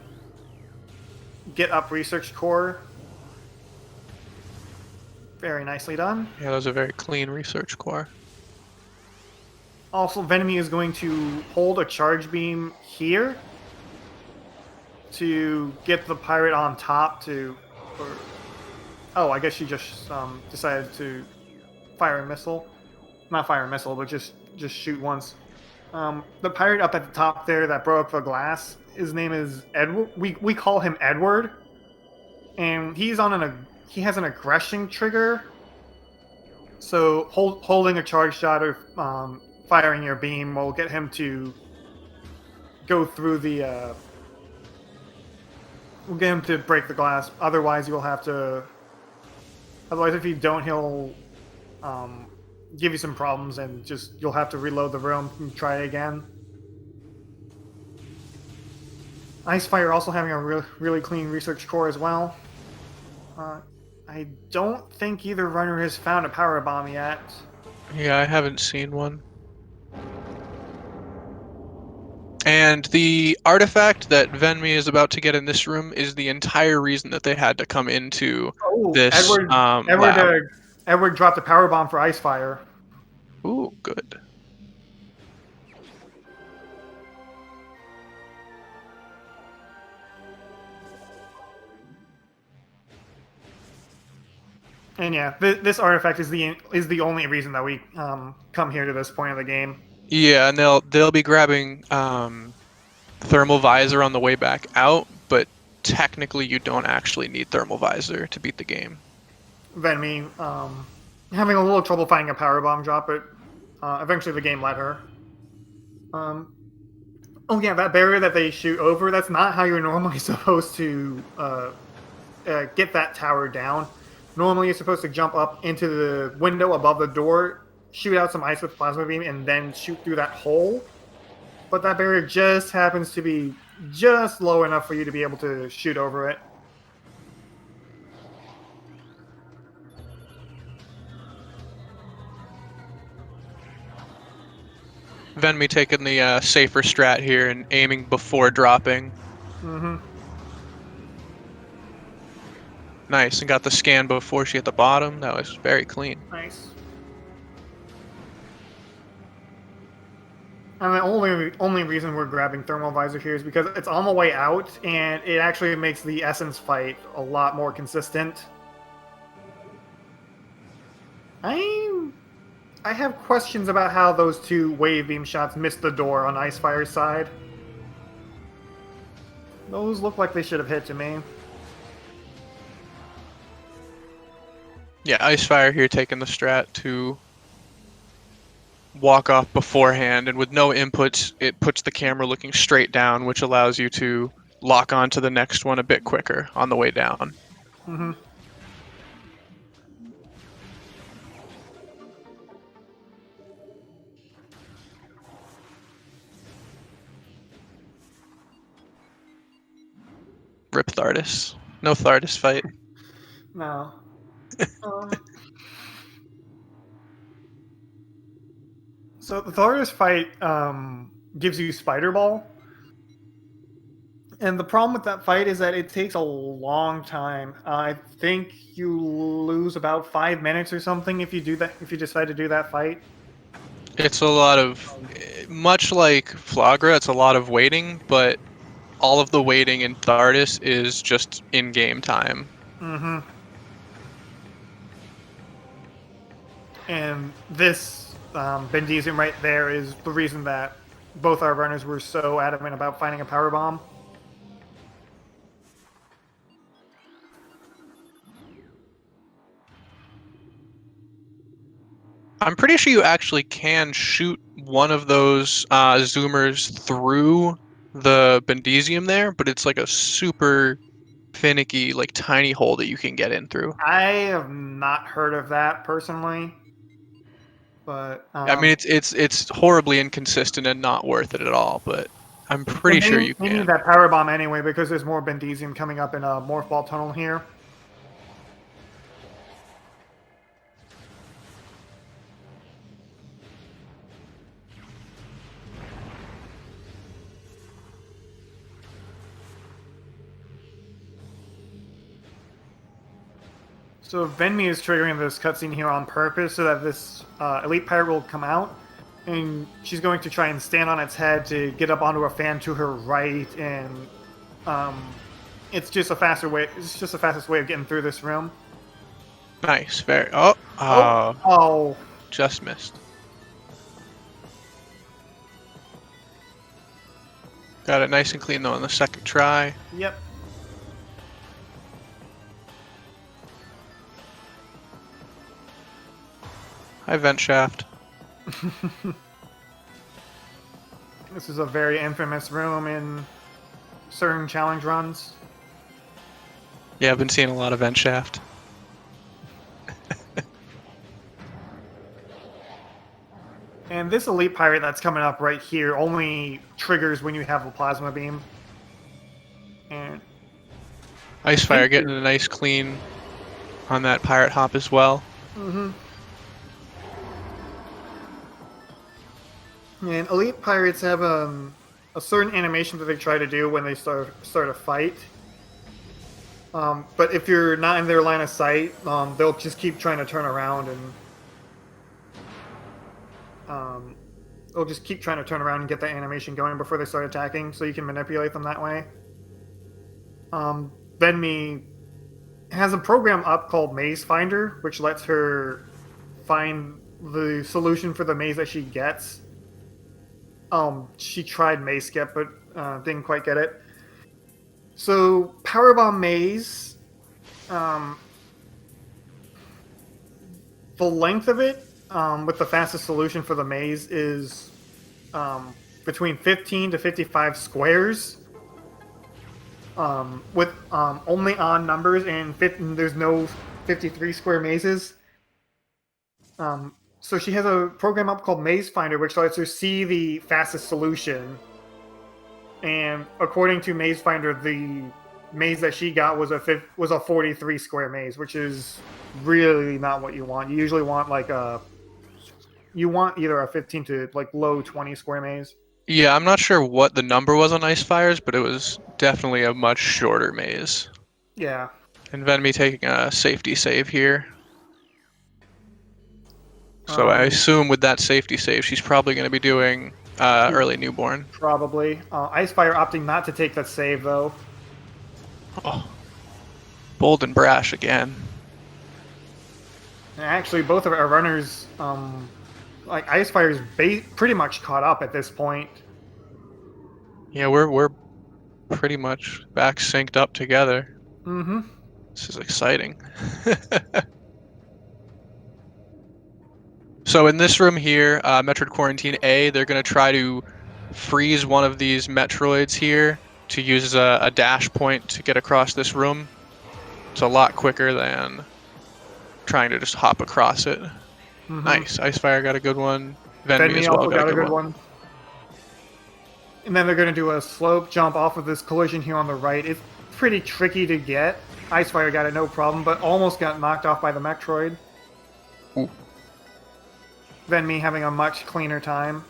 get up research core. Very nicely done. Yeah, that was a very clean research core. Also, Venmi is going to hold a charge beam here to get the pirate on top to... oh, I guess she just decided to fire a missile. Not fire a missile, but just shoot once. The pirate up at the top there that broke the glass, his name is Edward. We call him Edward. And he's on he has an aggression trigger. So holding a charge shot or firing your beam will get him to go through the... we'll get him to break the glass. Otherwise, you'll have to... Otherwise, if you don't, he'll give you some problems and you'll have to reload the room and try again. Icefire also having a really clean research core as well. I don't think either runner has found a power bomb yet. Yeah, I haven't seen one. And the artifact that Venmi is about to get in this room is the entire reason that they had to come into this lab. Edward dropped a power bomb for Icefire. Ooh, good. And yeah, this artifact is the only reason that we come here to this point of the game. Yeah, and they'll be grabbing thermal visor on the way back out, but technically you don't actually need thermal visor to beat the game. Venmi having a little trouble finding a power bomb drop, but eventually the game let her. Oh yeah, that barrier that they shoot over, that's not how you're normally supposed to get that tower down. Normally you're supposed to jump up into the window above the door, shoot out some ice with plasma beam, and then shoot through that hole. But that barrier just happens to be just low enough for you to be able to shoot over it. Venmi taking the safer strat here and aiming before dropping. Mm-hmm. Nice, and got the scan before she hit the bottom. That was very clean. Nice. And the only reason we're grabbing thermal visor here is because it's on the way out, and it actually makes the essence fight a lot more consistent. I have questions about how those two wave beam shots missed the door on Icefire's side. Those look like they should have hit to me. Yeah, Icefire here taking the strat to walk off beforehand, and with no inputs, it puts the camera looking straight down, which allows you to lock on to the next one a bit quicker on the way down. Mm-hmm. Rip Thardis. No Thardis fight. No. So the Thordis fight gives you Spider Ball. And the problem with that fight is that it takes a long time. I think you lose about 5 minutes or something if you decide to do that fight. It's a lot of, much like Flagra, it's a lot of waiting, but all of the waiting in Thardis is just in-game time. Mm-hmm. And this Bendesium right there is the reason that both our runners were so adamant about finding a power bomb. I'm pretty sure you actually can shoot one of those zoomers through the Bendesium there, but it's like a super finicky, like tiny hole that you can get in through. I have not heard of that personally, but I mean, it's horribly inconsistent and not worth it at all, but I'm pretty and sure you they need can. that power bomb anyway because there's more Bendesium coming up in a Morph Ball tunnel here. So Venmi is triggering this cutscene here on purpose so that this elite pirate will come out, and she's going to try and stand on its head to get up onto a fan to her right, and it's just a faster way. It's just the fastest way of getting through this room. Nice, very. Oh! Just missed. Got it nice and clean though on the second try. Yep. Hi, vent shaft. This is a very infamous room in certain challenge runs. Yeah, I've been seeing a lot of vent shaft. And this elite pirate that's coming up right here only triggers when you have a plasma beam. And Icefire getting a nice clean on that pirate hop as well. mm-hmm. And elite pirates have a certain animation that they try to do when they start a fight. But if you're not in their line of sight, they'll just keep trying to turn around and they'll just keep trying to turn around and get that animation going before they start attacking, so you can manipulate them that way. Venmi has a program up called Maze Finder, which lets her find the solution for the maze that she gets. She tried Maze Skip, but didn't quite get it. So, Powerbomb Maze, the length of it, with the fastest solution for the maze, is between 15 to 55 squares, with only odd numbers, and there's no 53 square mazes. So she has a program up called Maze Finder, which lets her see the fastest solution. And according to Maze Finder, the maze that she got was a 43 square maze, which is really not what you want. You usually want either a 15 to like low 20 square maze. Yeah, I'm not sure what the number was on Icefires, but it was definitely a much shorter maze. Yeah. And Venmi taking a safety save here. So I assume with that safety save, she's probably going to be doing early newborn. Probably. Icefire opting not to take that save, though. Oh, bold and brash again. And actually, both of our runners, like Icefire's pretty much caught up at this point. Yeah, we're pretty much back synced up together. Mm-hmm. This is exciting. So in this room here, Metroid Quarantine A, they're going to try to freeze one of these Metroids here to use as a dash point to get across this room. It's a lot quicker than trying to just hop across it. Mm-hmm. Nice. Icefire got a good one. Venmi as well also got a good one. And then they're going to do a slope jump off of this collision here on the right. It's pretty tricky to get. Icefire got it no problem, but almost got knocked off by the Metroid. Ooh. Venmi having a much cleaner time.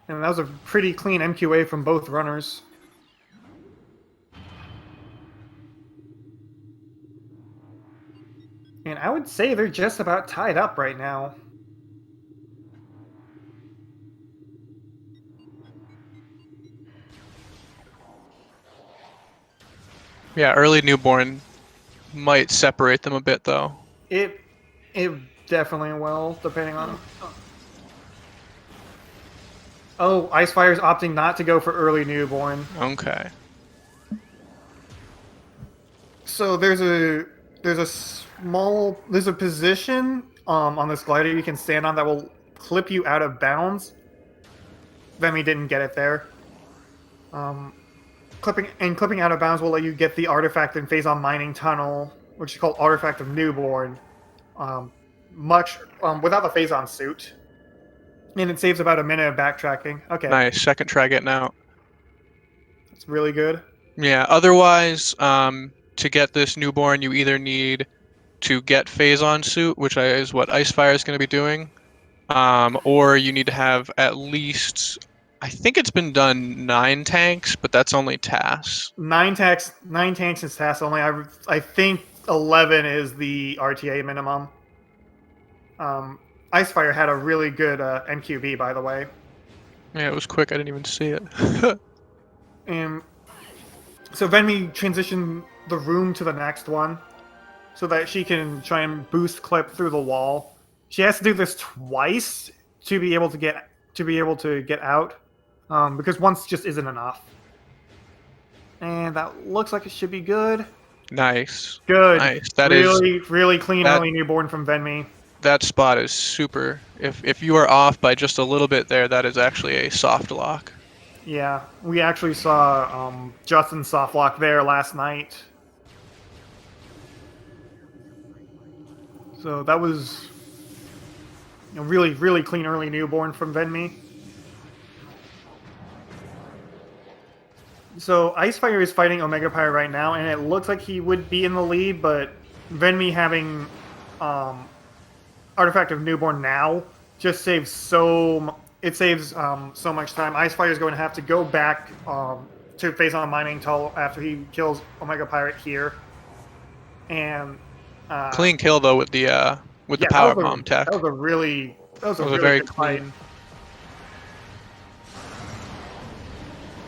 And that was a pretty clean MQA from both runners. And I would say they're just about tied up right now. Yeah, early newborn might separate them a bit, though. It It definitely will, depending on. Oh, Icefire's opting not to go for early newborn. Okay. So there's a position on this glider you can stand on that will clip you out of bounds. Venmi didn't get it there. Clipping out of bounds will let you get the artifact in Phazon Mining Tunnel, which is called Artifact of Newborn. Without the Phazon suit. And it saves about a minute of backtracking. Okay. Nice. Second try getting out. It's really good. Yeah. Otherwise, to get this newborn, you either need to get Phazon suit, which is what Icefire is going to be doing, or you need to have at least. I think it's been done 9 tanks, but that's only TAS. 9 tanks is task only. I think 11 is the RTA minimum. Icefire had a really good NQB, by the way. Yeah, it was quick. I didn't even see it. And so Venmi transitioned the room to the next one so that she can try and boost clip through the wall. She has to do this twice to be able to get out, because once just isn't enough. And that looks like it should be good. Nice. Good. Nice. Really clean early newborn from Venmi. That spot is super. If you are off by just a little bit there, that is actually a soft lock. Yeah, we actually saw Justin soft lock there last night. So that was really clean early newborn from Venmi. So Icefire is fighting Omega Pyre right now, and it looks like he would be in the lead, but Venmi having Artifact of Newborn now just saves so much time. Icefire is going to have to go back to Phazon Mining Tunnel after he kills Omega Pirate here, and clean kill though with the power bomb tech. That was a really very good fight. clean.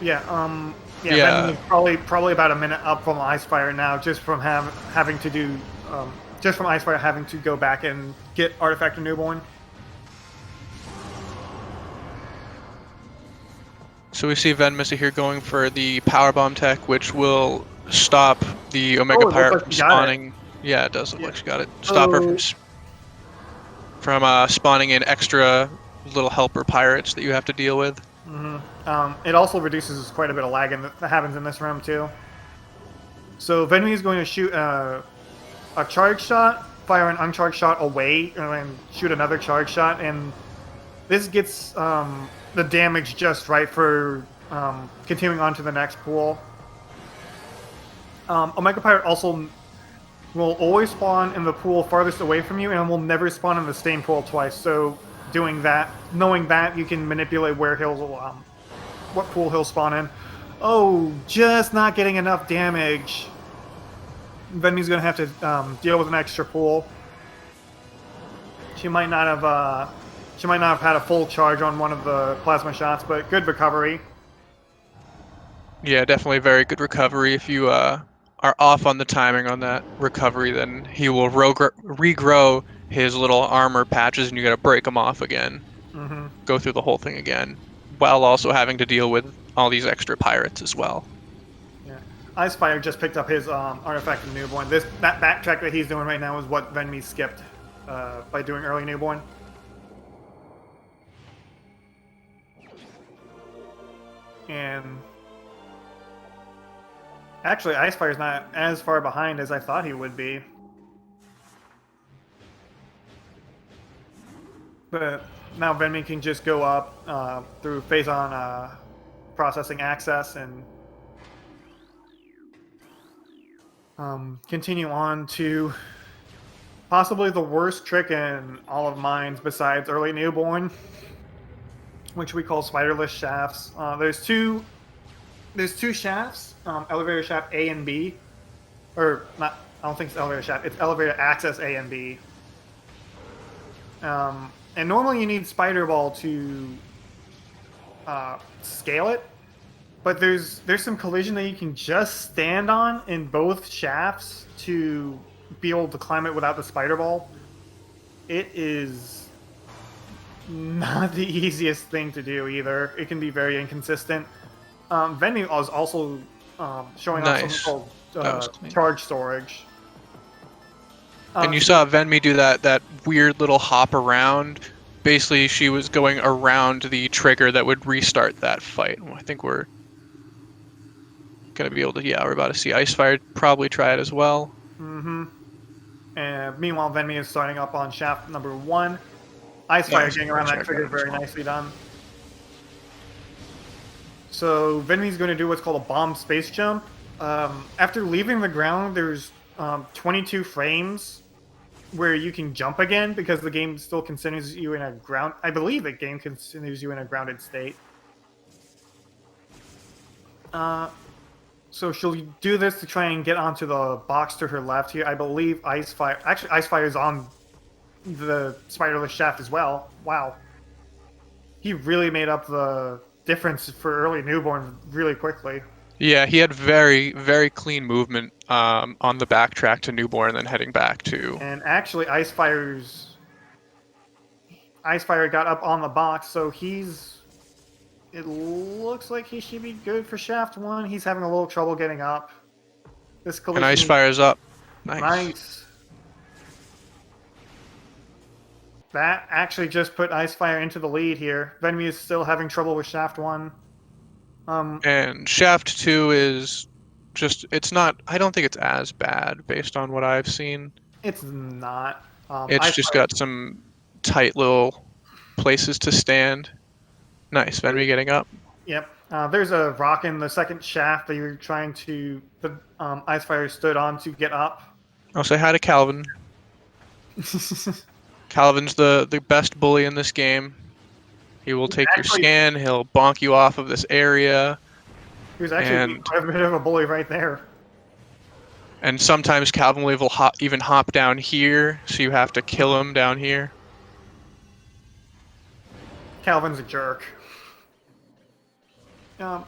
Yeah. Yeah. Probably about a minute up from Icefire now, just from having to do, just from Icefire having to go back and get Artifact of Newborn. So we see Venmissa here going for the power bomb tech, which will stop the Omega Pirate from spawning. Yeah, it does look like she got it. Stop her from spawning in extra little helper pirates that you have to deal with. Mm-hmm. It also reduces quite a bit of lag that happens in this room too. So Venmi is going to shoot a charge shot, fire an uncharged shot away, and then shoot another charge shot, and this gets the damage just right for continuing on to the next pool. Omega Pirate also will always spawn in the pool farthest away from you, and will never spawn in the same pool twice. So doing that, knowing that, you can manipulate where what pool he'll spawn in. Oh, just not getting enough damage. Venmi's going to have to deal with an extra pool. She might not have had a full charge on one of the plasma shots, but good recovery. Yeah, definitely very good recovery. If you are off on the timing on that recovery, then he will regrow his little armor patches, and you got to break them off again. Mm-hmm. Go through the whole thing again, while also having to deal with all these extra pirates as well. Yeah, Icefire just picked up his Artifact of Newborn. That backtrack that he's doing right now is what Venmi skipped by doing early Newborn. And actually, Icefire's not as far behind as I thought he would be. But now Venmi can just go up through Phazon processing access and continue on to possibly the worst trick in all of mines besides early newborn, which we call spiderless shafts. There's two shafts, elevator shaft A and B, or not. I don't think it's elevator shaft. It's elevator access A and B. And normally you need Spider Ball to scale it, but there's some collision that you can just stand on in both shafts to be able to climb it without the Spider Ball. it is not the easiest thing to do either. It can be very inconsistent. Vending is also showing off something Nice. called That was clean. charge storage. And you So saw Venmi do that weird little hop around. Basically, she was going around the trigger that would restart that fight. I think we're gonna be able to. Yeah, we're about to see Icefire probably try it as well. And meanwhile, Venmi is starting up on shaft number 1. Icefire Nice. getting around that Check trigger that as very well. nicely done. So Venmi's going to do what's called a bomb space jump. After leaving the ground, there's 22 frames where you can jump again because the game still considers you in a ground. I believe the game considers you in a grounded state. So she'll do this to try and get onto the box to her left here. I believe Icefire. Actually, Icefire is on the spiderless shaft as well. Wow. He really made up the difference for early newborn really quickly. Yeah, he had very clean movement on the backtrack to newborn, and then heading back to. And actually, Icefire got up on the box, so it looks like he should be good for shaft 1. He's having a little trouble getting up. This And collision. Icefire's up. Nice. Nice. That actually just put Icefire into the lead here. Venmi is still having trouble with shaft 1. And shaft 2 is just. It's not. I don't think it's as bad based on what I've seen. It's not. It's just got some tight little places to stand. Nice. Venmi getting up. Yep. There's a rock in the second shaft that you're trying to. The Icefire stood on to get up. I'll say hi to Calvin. Calvin's the best bully in this game. He will take your scan. He'll bonk you off of this area. He was actually quite a bit of a bully right there. And sometimes Calvin will even hop down here, so you have to kill him down here. Calvin's a jerk. Then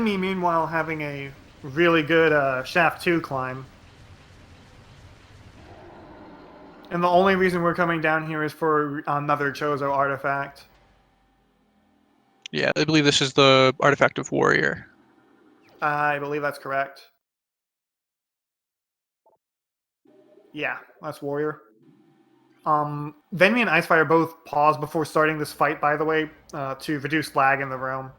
me, meanwhile, having a really good shaft 2 climb. And the only reason we're coming down here is for another Chozo artifact. Yeah, I believe this is the artifact of Warrior. I believe that's correct. Yeah, that's Warrior. Venmi and Icefire both paused before starting this fight, by the way, to reduce lag in the room.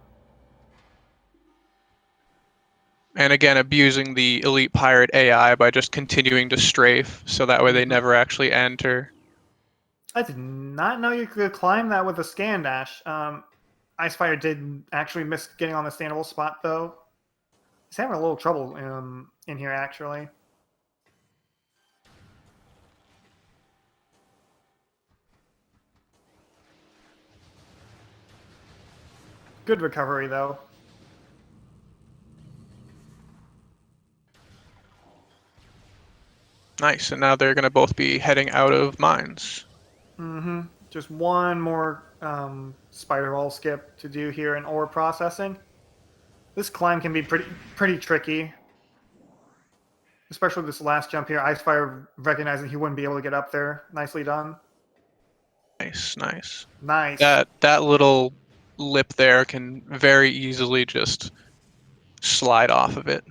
And again, abusing the elite pirate AI by just continuing to strafe, so that way they never actually enter. I did not know you could climb that with a scan dash. Icefire did actually miss getting on the standable spot, though. He's having a little trouble in here, actually. Good recovery, though. Nice, and now they're going to both be heading out of mines. Just one more spider wall skip to do here in ore processing. This climb can be pretty tricky. Especially this last jump here. Icefire recognizing he wouldn't be able to get up there. Nicely done. Nice. Nice. That little lip there can very easily just slide off of it.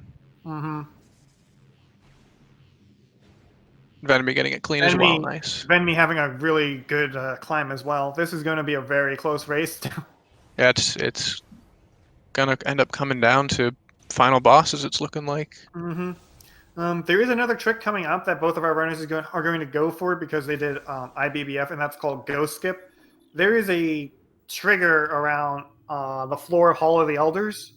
Venmi getting it clean as well. Nice. Venmi having a really good climb as well. This is going to be a very close race. Yeah, it's gonna end up coming down to final bosses. It's looking like. There is another trick coming up that both of our runners are going to go for because they did IBBF, and that's called Ghost Skip. There is a trigger around the floor of Hall of the Elders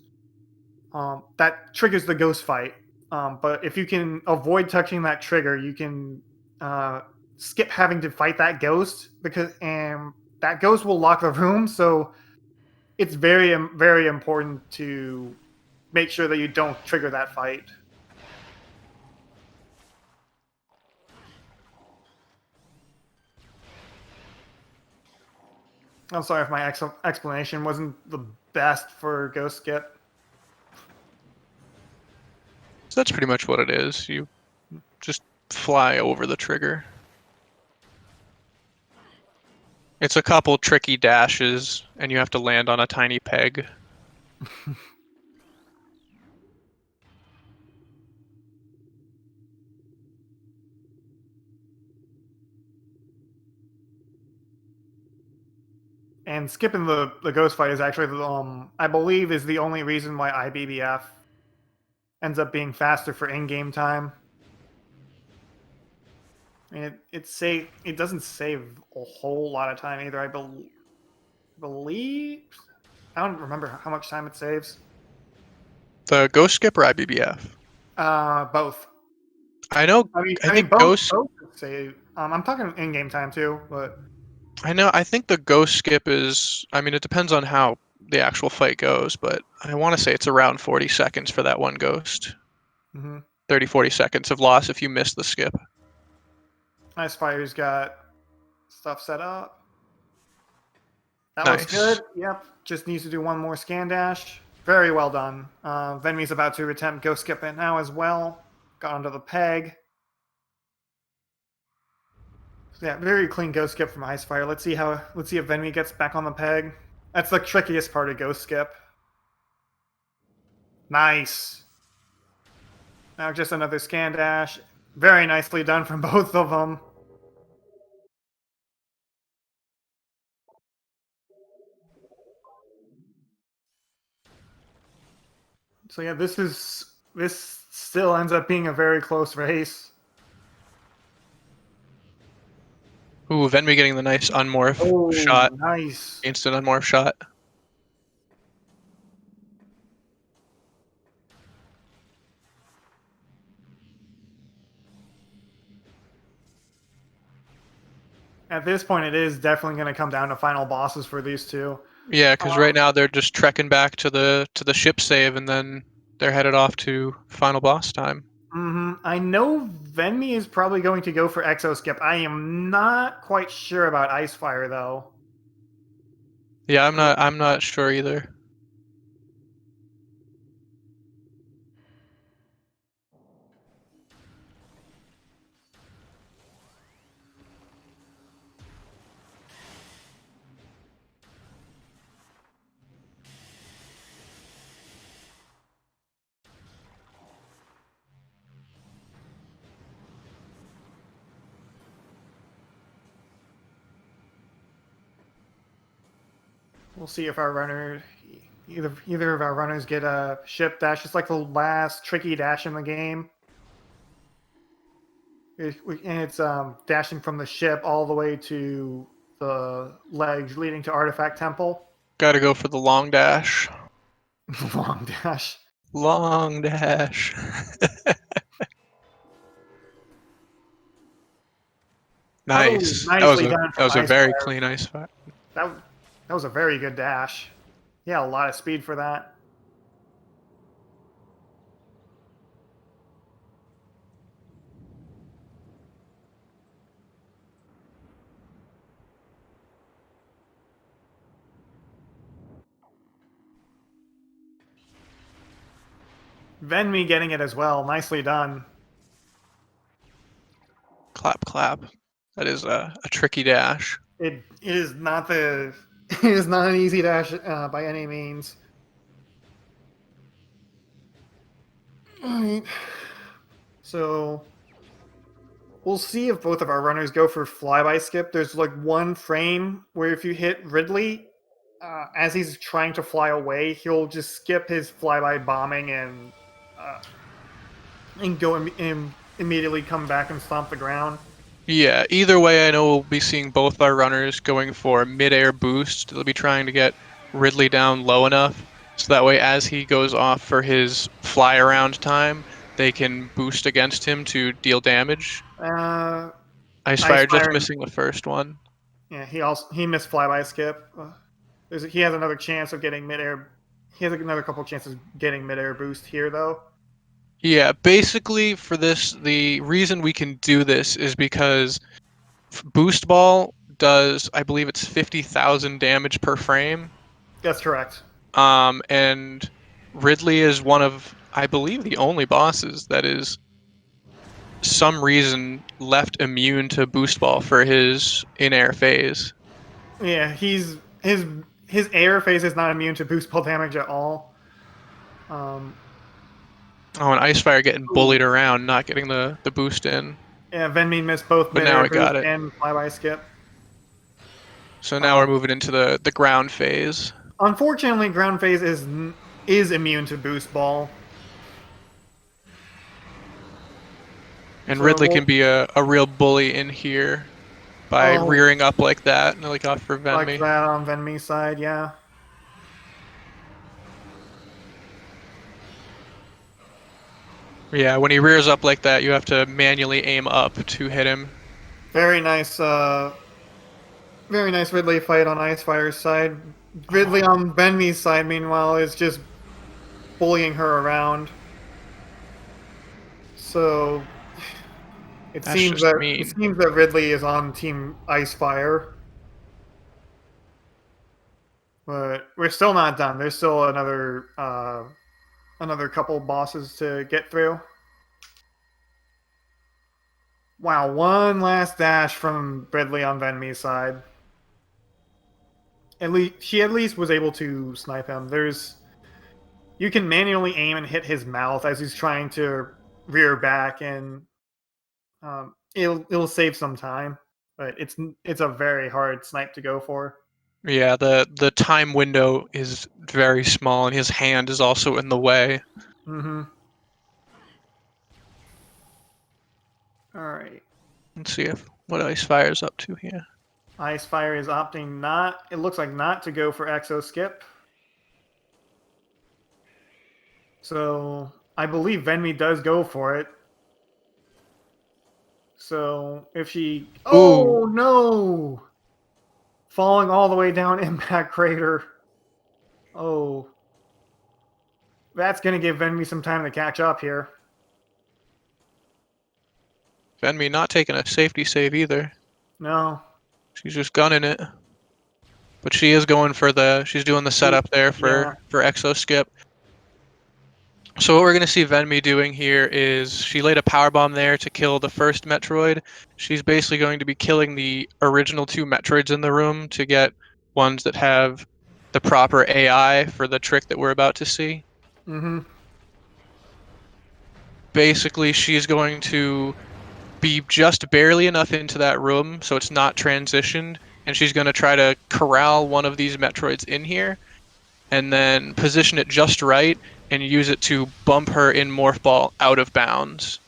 that triggers the ghost fight. But if you can avoid touching that trigger, you can skip having to fight that ghost because that ghost will lock the room. So it's very, very important to make sure that you don't trigger that fight. I'm sorry if my explanation wasn't the best for Ghost Skip. So that's pretty much what it is. You just fly over the trigger. It's a couple tricky dashes, and you have to land on a tiny peg. And skipping the ghost fight is actually I believe is the only reason why IBBF ends up being faster for in-game time. I mean, it doesn't save a whole lot of time either. I believe I don't remember how much time it saves. The Ghost Skip or IBBF? Both. I know. I I mean, think both Ghost. save. I'm talking in-game time too, but I know. I think the Ghost Skip is. I mean, it depends on how the actual fight goes, but I want to say it's around 40 seconds for that one ghost. mm-hmm. 30, 40 seconds of loss if you miss the skip. Icefire's got stuff set up. That looks Nice. good. Yep. Just needs to do one more scan dash. Very well done. Venmi's about to attempt Ghost Skip it now as well. Got onto the peg. So yeah, very clean Ghost Skip from Icefire. Let's see if Venmi gets back on the peg. That's the trickiest part of Ghost Skip. Nice. Now just another scan dash. Very nicely done from both of them. So yeah, this still ends up being a very close race. Ooh, Venmi getting the nice unmorph Oh, shot. nice. Instant unmorph shot. At this point, it is definitely going to come down to final bosses for these two. Yeah, because right now they're just trekking back to the ship save, and then they're headed off to final boss time. I know Venmi is probably going to go for Exo Skip. I am not quite sure about Icefire though. Yeah, I'm not sure either. We'll see if either of our runners get a ship dash. It's like the last tricky dash in the game. And it's dashing from the ship all the way to the ledge leading to Artifact Temple. Gotta go for the long dash. Long dash. Long dash. Nice. Oh, nicely done That from was a very Icefire. clean ice fight. That was a very good dash. Yeah, a lot of speed for that. Venmi getting it as well. Nicely done. Clap, clap. That is a tricky dash. It is not the it is not an easy dash by any means. Alright. So we'll see if both of our runners go for flyby skip. There's like one frame where if you hit Ridley, as he's trying to fly away, he'll just skip his flyby bombing and go immediately come back and stomp the ground. Yeah, either way, I know we'll be seeing both our runners going for mid-air boost. They'll be trying to get Ridley down low enough, so that way as he goes off for his fly-around time, they can boost against him to deal damage. Icefire just missing the first one. Yeah, he missed flyby skip. He has another chance of getting midair. He has another couple chances of getting midair boost here, though. Yeah, basically for this, the reason we can do this is because Boost Ball does, I believe it's 50,000 damage per frame. That's correct. And Ridley is one of, I believe, the only bosses that is some reason left immune to Boost Ball for his in-air phase. Yeah, his air phase is not immune to boost ball damage at all. Um, Oh, and icefire getting ooh. bullied around, not getting the boost in. Yeah, Venmi missed both But now mid-air we boost got it. and flyby skip. So now we're Um, moving into the ground phase. Unfortunately, ground phase is immune to boost ball. And So Ridley can be a real bully in here by oh, rearing up like that, and like off for like Venmi. that on Venmi's side, yeah. Yeah, when he rears up like that, you have to manually aim up to hit him. Very nice, very nice Ridley fight on Icefire's side. Ridley on Venmi's side, meanwhile, is just bullying her around. So That's just it mean. seems that Ridley is on Team Icefire, but we're still not done. There's still another couple bosses to get through. Wow, one last dash from Ridley on Venmi's side. She at least was able to snipe him. You can manually aim and hit his mouth as he's trying to rear back, and it'll save some time. But it's a very hard snipe to go for. Yeah, the time window is very small, and his hand is also in the way. Mm-hmm. All right. Let's see if what Icefire's up to here. Icefire is opting not. It looks like not to go for Exo Skip. So I believe Venmi does go for it. So if she, Ooh, oh no, falling all the way down Impact Crater. Oh, that's gonna give Venmi some time to catch up here. Venmi not taking a safety save either. No. She's just gunning it. But she is going for she's doing the setup there Yeah. for Exo Skip. So what we're going to see Venmi doing here is she laid a power bomb there to kill the first Metroid. She's basically going to be killing the original two Metroids in the room to get ones that have the proper AI for the trick that we're about to see. Mm-hmm. Basically, she's going to be just barely enough into that room so it's not transitioned, and she's going to try to corral one of these Metroids in here and then position it just right and use it to bump her in Morph Ball out of bounds.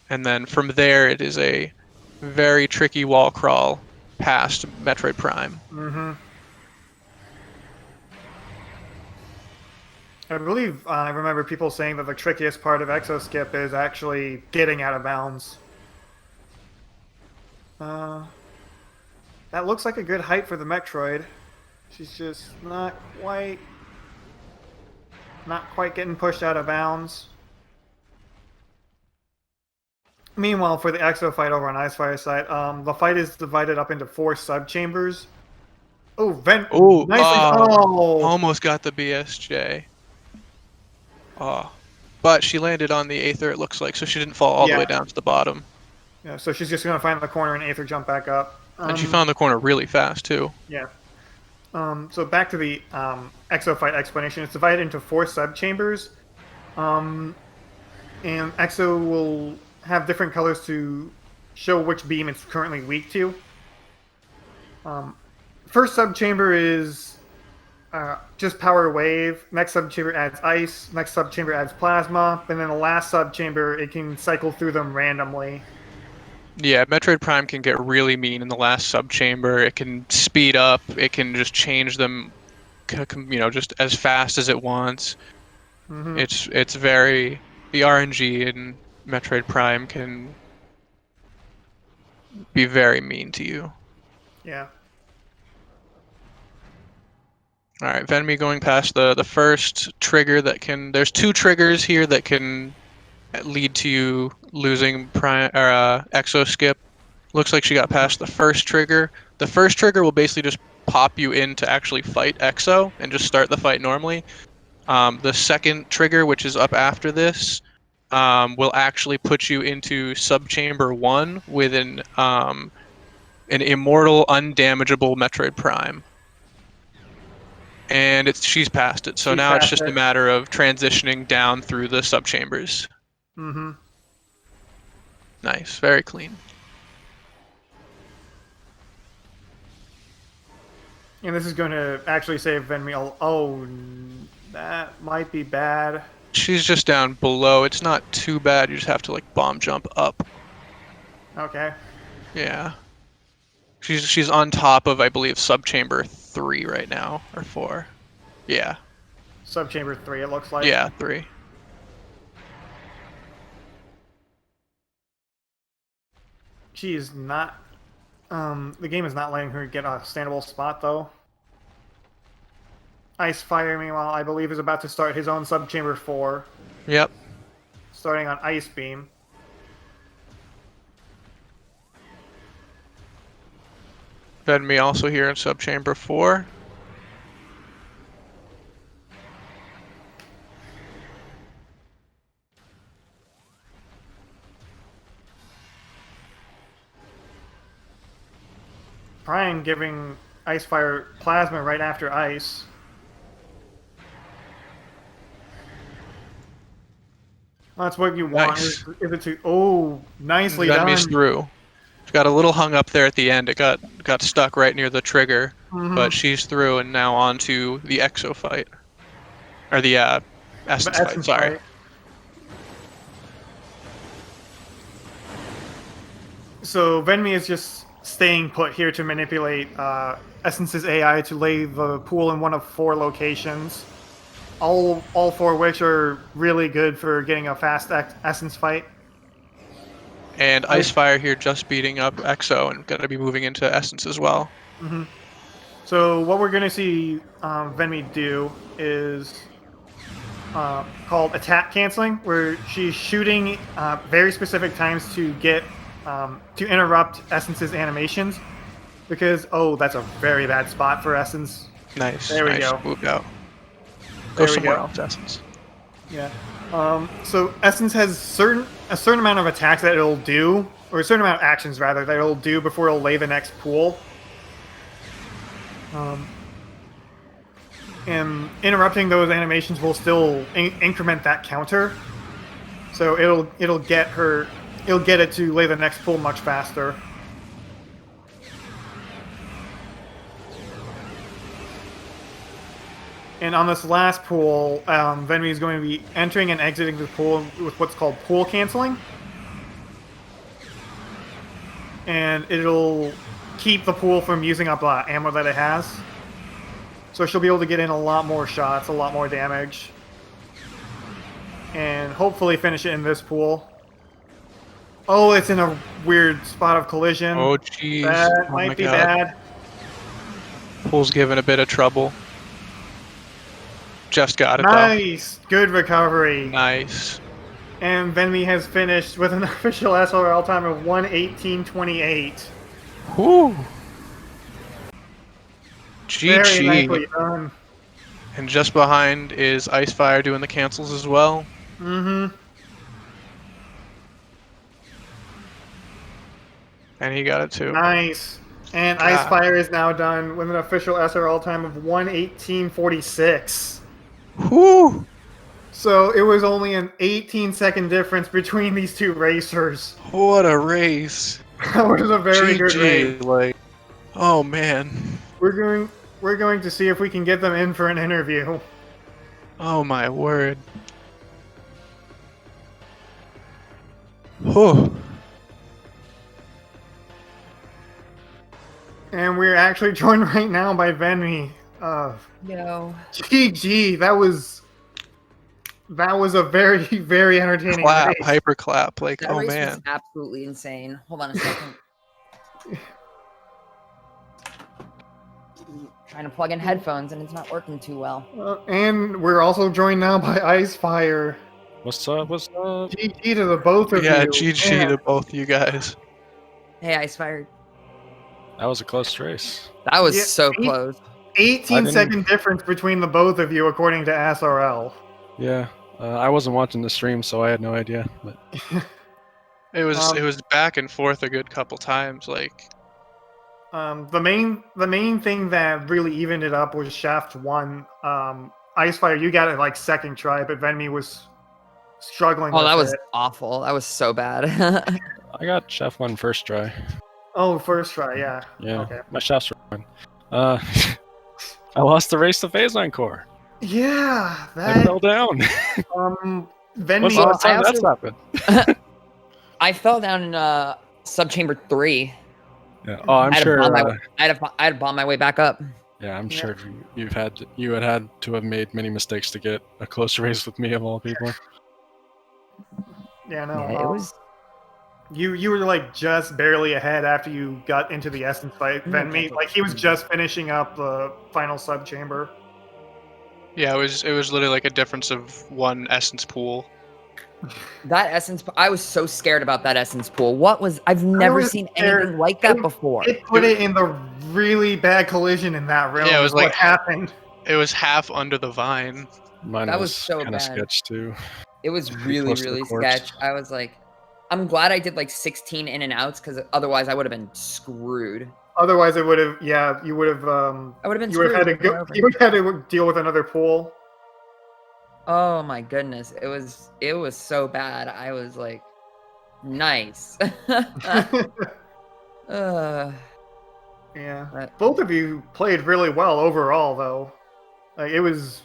And then from there, it is a very tricky wall crawl past Metroid Prime. Mm-hmm. I believe I remember people saying that the trickiest part of Exo Skip is actually getting out of bounds. That looks like a good height for the Metroid. She's just not quite getting pushed out of bounds. Meanwhile, for the Exo fight over on Icefire side, the fight is divided up into 4 sub-chambers. Oh, Oh, nicely. Oh! almost got the BSJ. Oh, but she landed on the Aether, it looks like, so she didn't fall all the way down to the bottom. Yeah, so she's just going to find the corner and Aether jump back up. And she found the corner really fast, too. Yeah. So back to the Exo fight explanation. It's divided into 4 sub-chambers. And Exo will have different colors to show which beam it's currently weak to. First sub-chamber is just power wave. Next sub-chamber adds ice. Next sub-chamber adds plasma. And then the last sub-chamber, it can cycle through them randomly. Yeah, Metroid Prime can get really mean in the last sub-chamber. It can speed up. It can just change them, just as fast as it wants. Mm-hmm. It's very... The RNG in Metroid Prime can be very mean to you. Yeah. Alright, Venmi going past the first trigger that can... There's 2 triggers here that can lead to you losing Exo Skip. Looks like she got past the first trigger. The first trigger will basically just pop you in to actually fight Exo and just start the fight normally. The second trigger, which is up after this, will actually put you into sub-chamber 1 with an an immortal, undamageable Metroid Prime. And she's past it, so She's now it's past just a it. matter of transitioning down through the subchambers. Mm-hmm. Nice, very clean. And this is going to actually save Venmissa. Oh, that might be bad. She's just down below. It's not too bad. You just have to like bomb jump up. Okay. Yeah. She's on top of, I believe, subchamber 3 right now, or 4. Yeah. Subchamber 3, it looks like. Yeah, 3. She is not... the game is not letting her get a standable spot, though. Icefire, meanwhile, I believe is about to start his own subchamber 4. Yep. Starting on Ice Beam. Venmi also here in subchamber 4. Brian giving Icefire Plasma right after Ice. That's what you want. Nice. Is it to... Oh, nicely Venmi's done. through. She got a little hung up there at the end. It got stuck right near the trigger, but she's through and now on to the Exo fight. Or the Essence fight, sorry. Fight. So Venmi is just staying put here to manipulate Essence's AI to lay the pool in one of 4 locations. All 4 which are really good for getting a fast Essence fight. And Icefire here just beating up Exo and going to be moving into Essence as well. Mm-hmm. So what we're going to see Venmi do is called attack canceling, where she's shooting very specific times to get to interrupt Essence's animations. Because, oh, that's a very bad spot for Essence. Nice. There we nice. go. Moved out. Go There we somewhere go. else, Essence. Yeah. So Essence has a certain amount of attacks that it'll do, or a certain amount of actions rather that it'll do before it'll lay the next pool. And interrupting those animations will still increment that counter. So it'll get it to lay the next pool much faster. And on this last pool, Venmi is going to be entering and exiting the pool with what's called pool canceling. And it'll keep the pool from using up ammo that it has. So she'll be able to get in a lot more shots, a lot more damage. And hopefully finish it in this pool. Oh, it's in a weird spot of collision. Oh, jeez. That Oh might my be God. bad. Pool's giving a bit of trouble. Just got it, Nice! Good recovery. though. Nice. And Venmi has finished with an official SRL time of 1:18:28. Whoo! Very GG. nicely done. And just behind is Icefire doing the cancels as well. Mm-hmm. And he got it too. Nice. And God. Icefire is now done with an official SRL time of 1:18:46. Whoo! So it was only an 18-second difference between these two racers. What a race. That was a very good race. GG, like, oh man. We're going to see if we can get them in for an interview. Oh my word. Whew. And we're actually joined right now by Venmi. Yo. GG, that was a very, very entertaining Clap, race. hyper clap, like, That oh race was man. absolutely insane. Hold on a second. Trying to plug in headphones and it's not working too well. And we're also joined now by Icefire. What's up? What's up? GG to the both of Yeah, you. GG Man, to both you guys. Hey, Icefire. That was a close race. That was Yeah, so close. 18-second difference between the both of you, according to SRL. Yeah, I wasn't watching the stream, so I had no idea. But It was back and forth a good couple times, like The main thing that really evened it up was Shaft 1. Icefire, you got it like second try, but Venmi was struggling Oh, with that was it. awful. That was so bad. I got Chef 1 first try. Oh, first try, yeah. Yeah, Okay. my chefs were fine. I lost the race to Phase Line Core. Yeah, I fell down. Venmi. When's the Well, last time I that's also- happened? I fell down in subchamber 3. Yeah. Oh, I'm I had, sure. I had to bomb my way back up. Yeah, I'm Yeah. sure you had to have made many mistakes to get a close race with me of all people. Yeah, no. Yeah, it was. You were like just barely ahead after you got into the essence fight. Venmi, like he was just finishing up the final sub chamber. Yeah, it was literally like a difference of 1 essence pool. That essence. I was so scared about that essence pool. I've never was sine scared. anything like that before. It put it in the really bad collision in that realm. Yeah, it was what like- happened. It was half under the vine. Mine That was was so kind of bad. sketch too. It was Pretty really, close to the really corpse. sketch. I was like, I'm glad I did like 16 in and outs because otherwise I would have been screwed. Otherwise, it would have. Yeah, you would have. I would have been You would screwed. have had to go. You would have had to deal with another pool. Oh my goodness, it was so bad. I was like, nice. Yeah. But- Both of you played really well overall, though. Like it was,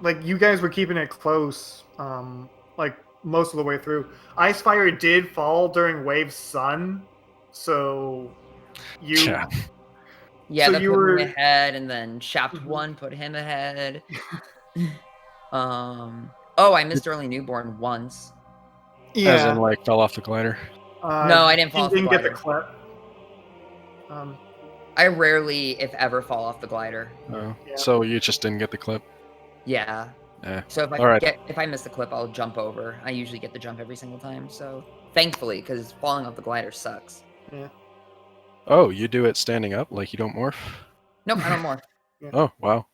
like you guys were keeping it close, like most of the way through. Icefire did fall during Wave Sun, so you. Yeah. Yeah, So that you put were- me ahead, and then Shaft Mhm. 1 put him ahead. Oh, I missed early newborn once. Yeah. As in, like, fell off the glider. No, I didn't fall You off the didn't get the glider. clip. I rarely, if ever, fall off the glider. Oh. Yeah. So you just didn't get the clip. Yeah. Eh. So if I All right. if I miss the clip, I'll jump over. I usually get the jump every single time. So thankfully, because falling off the glider sucks. Oh, you do it standing up, like you don't morph? Nope, I don't more. Oh, wow.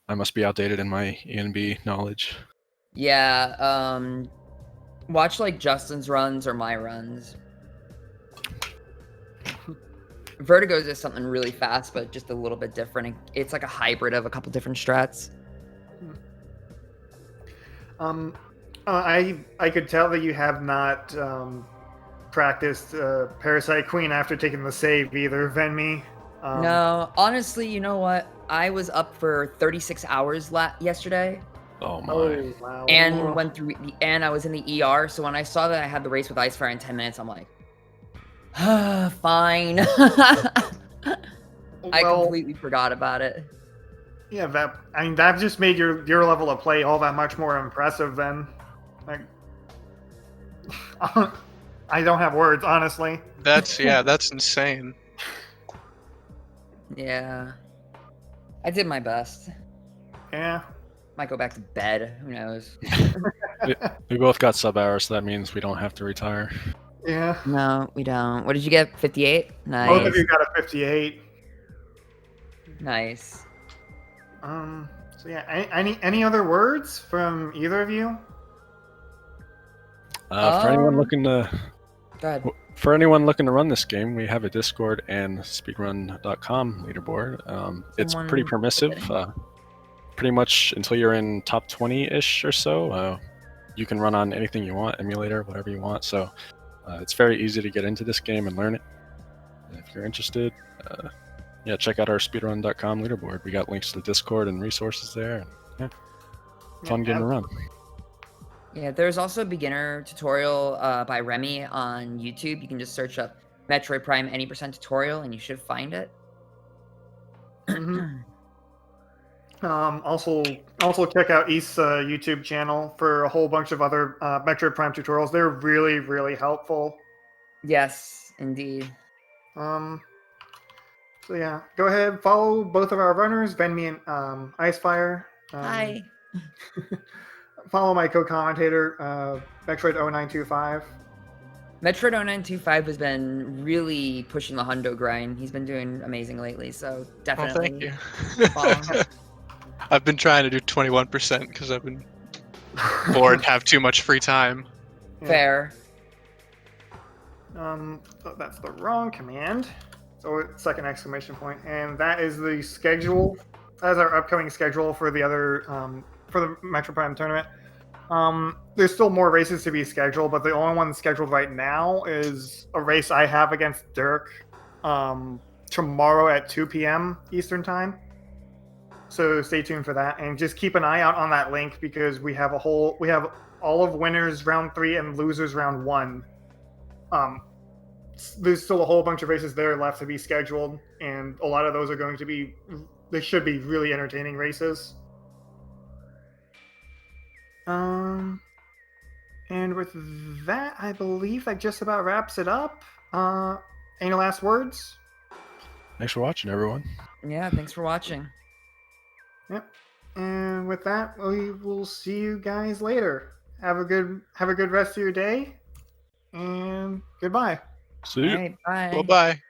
I must be outdated in my E&B knowledge. Yeah. Watch like Justin's runs or my runs. Vertigo's is something really fast, but just a little bit different. It's like a hybrid of a couple different strats. I could tell that you have not practiced Parasite Queen after taking the save either, Venmi. No, honestly, you know what? I was up for 36 hours yesterday, Oh my. Oh wow. and went through and I was in the ER. So when I saw that I had the race with Icefire in 10 minutes, I'm like, fine. I Well, completely forgot about it. yeah, that just made your level of play all that much more impressive. Then, like, I don't have words, honestly. That's that's insane. Yeah, I did my best. Yeah. Might go back to bed. Who knows? We both got sub hours, so that means we don't have to retire. Yeah. No, we don't. What did you get? 58. Nice. Both of you got a 58. Nice. So yeah, any other words from either of you? For anyone looking to Go ahead. run this game, we have a Discord and speedrun.com leaderboard. It's pretty Someone- permissive. Pretty much until you're in top 20-ish or so, you can run on anything you want, emulator, whatever you want. So it's very easy to get into this game and learn it. If you're interested, yeah, check out our speedrun.com leaderboard. We got links to the Discord and resources there. Yeah, fun game to run. Yeah, there's also a beginner tutorial by Remy on YouTube. You can just search up Metroid Prime any % tutorial and you should find it. Mhm. Also check out East's YouTube channel for a whole bunch of other Metroid Prime tutorials. They're really, really helpful. Yes, indeed. So yeah, go ahead, follow both of our runners, Venmi and Icefire. Hi. Follow my co-commentator, Metroid 0925. Metroid 0925 has been really pushing the hundo grind. He's been doing amazing lately, so Well, definitely. thank you. follow him. I've been trying to do 21% because I've been bored and have too much free time. Fair. So that's the wrong command. So second exclamation point, and that is the schedule. That is our upcoming schedule for the other for the Metro Prime tournament. There's still more races to be scheduled, but the only one scheduled right now is a race I have against Dirk tomorrow at 2 p.m. Eastern Time. So stay tuned for that, and just keep an eye out on that link because we have all of winners round 3 and losers round 1. There's still a whole bunch of races there left to be scheduled, and a lot of those are going to be. They should be really entertaining races. And with that, I believe that just about wraps it up. Any last words? Thanks for watching, everyone. Yeah, thanks for watching. Yep. And with that, we will see you guys later. Have a good rest of your day, and goodbye. See you. All right, bye. Well, bye.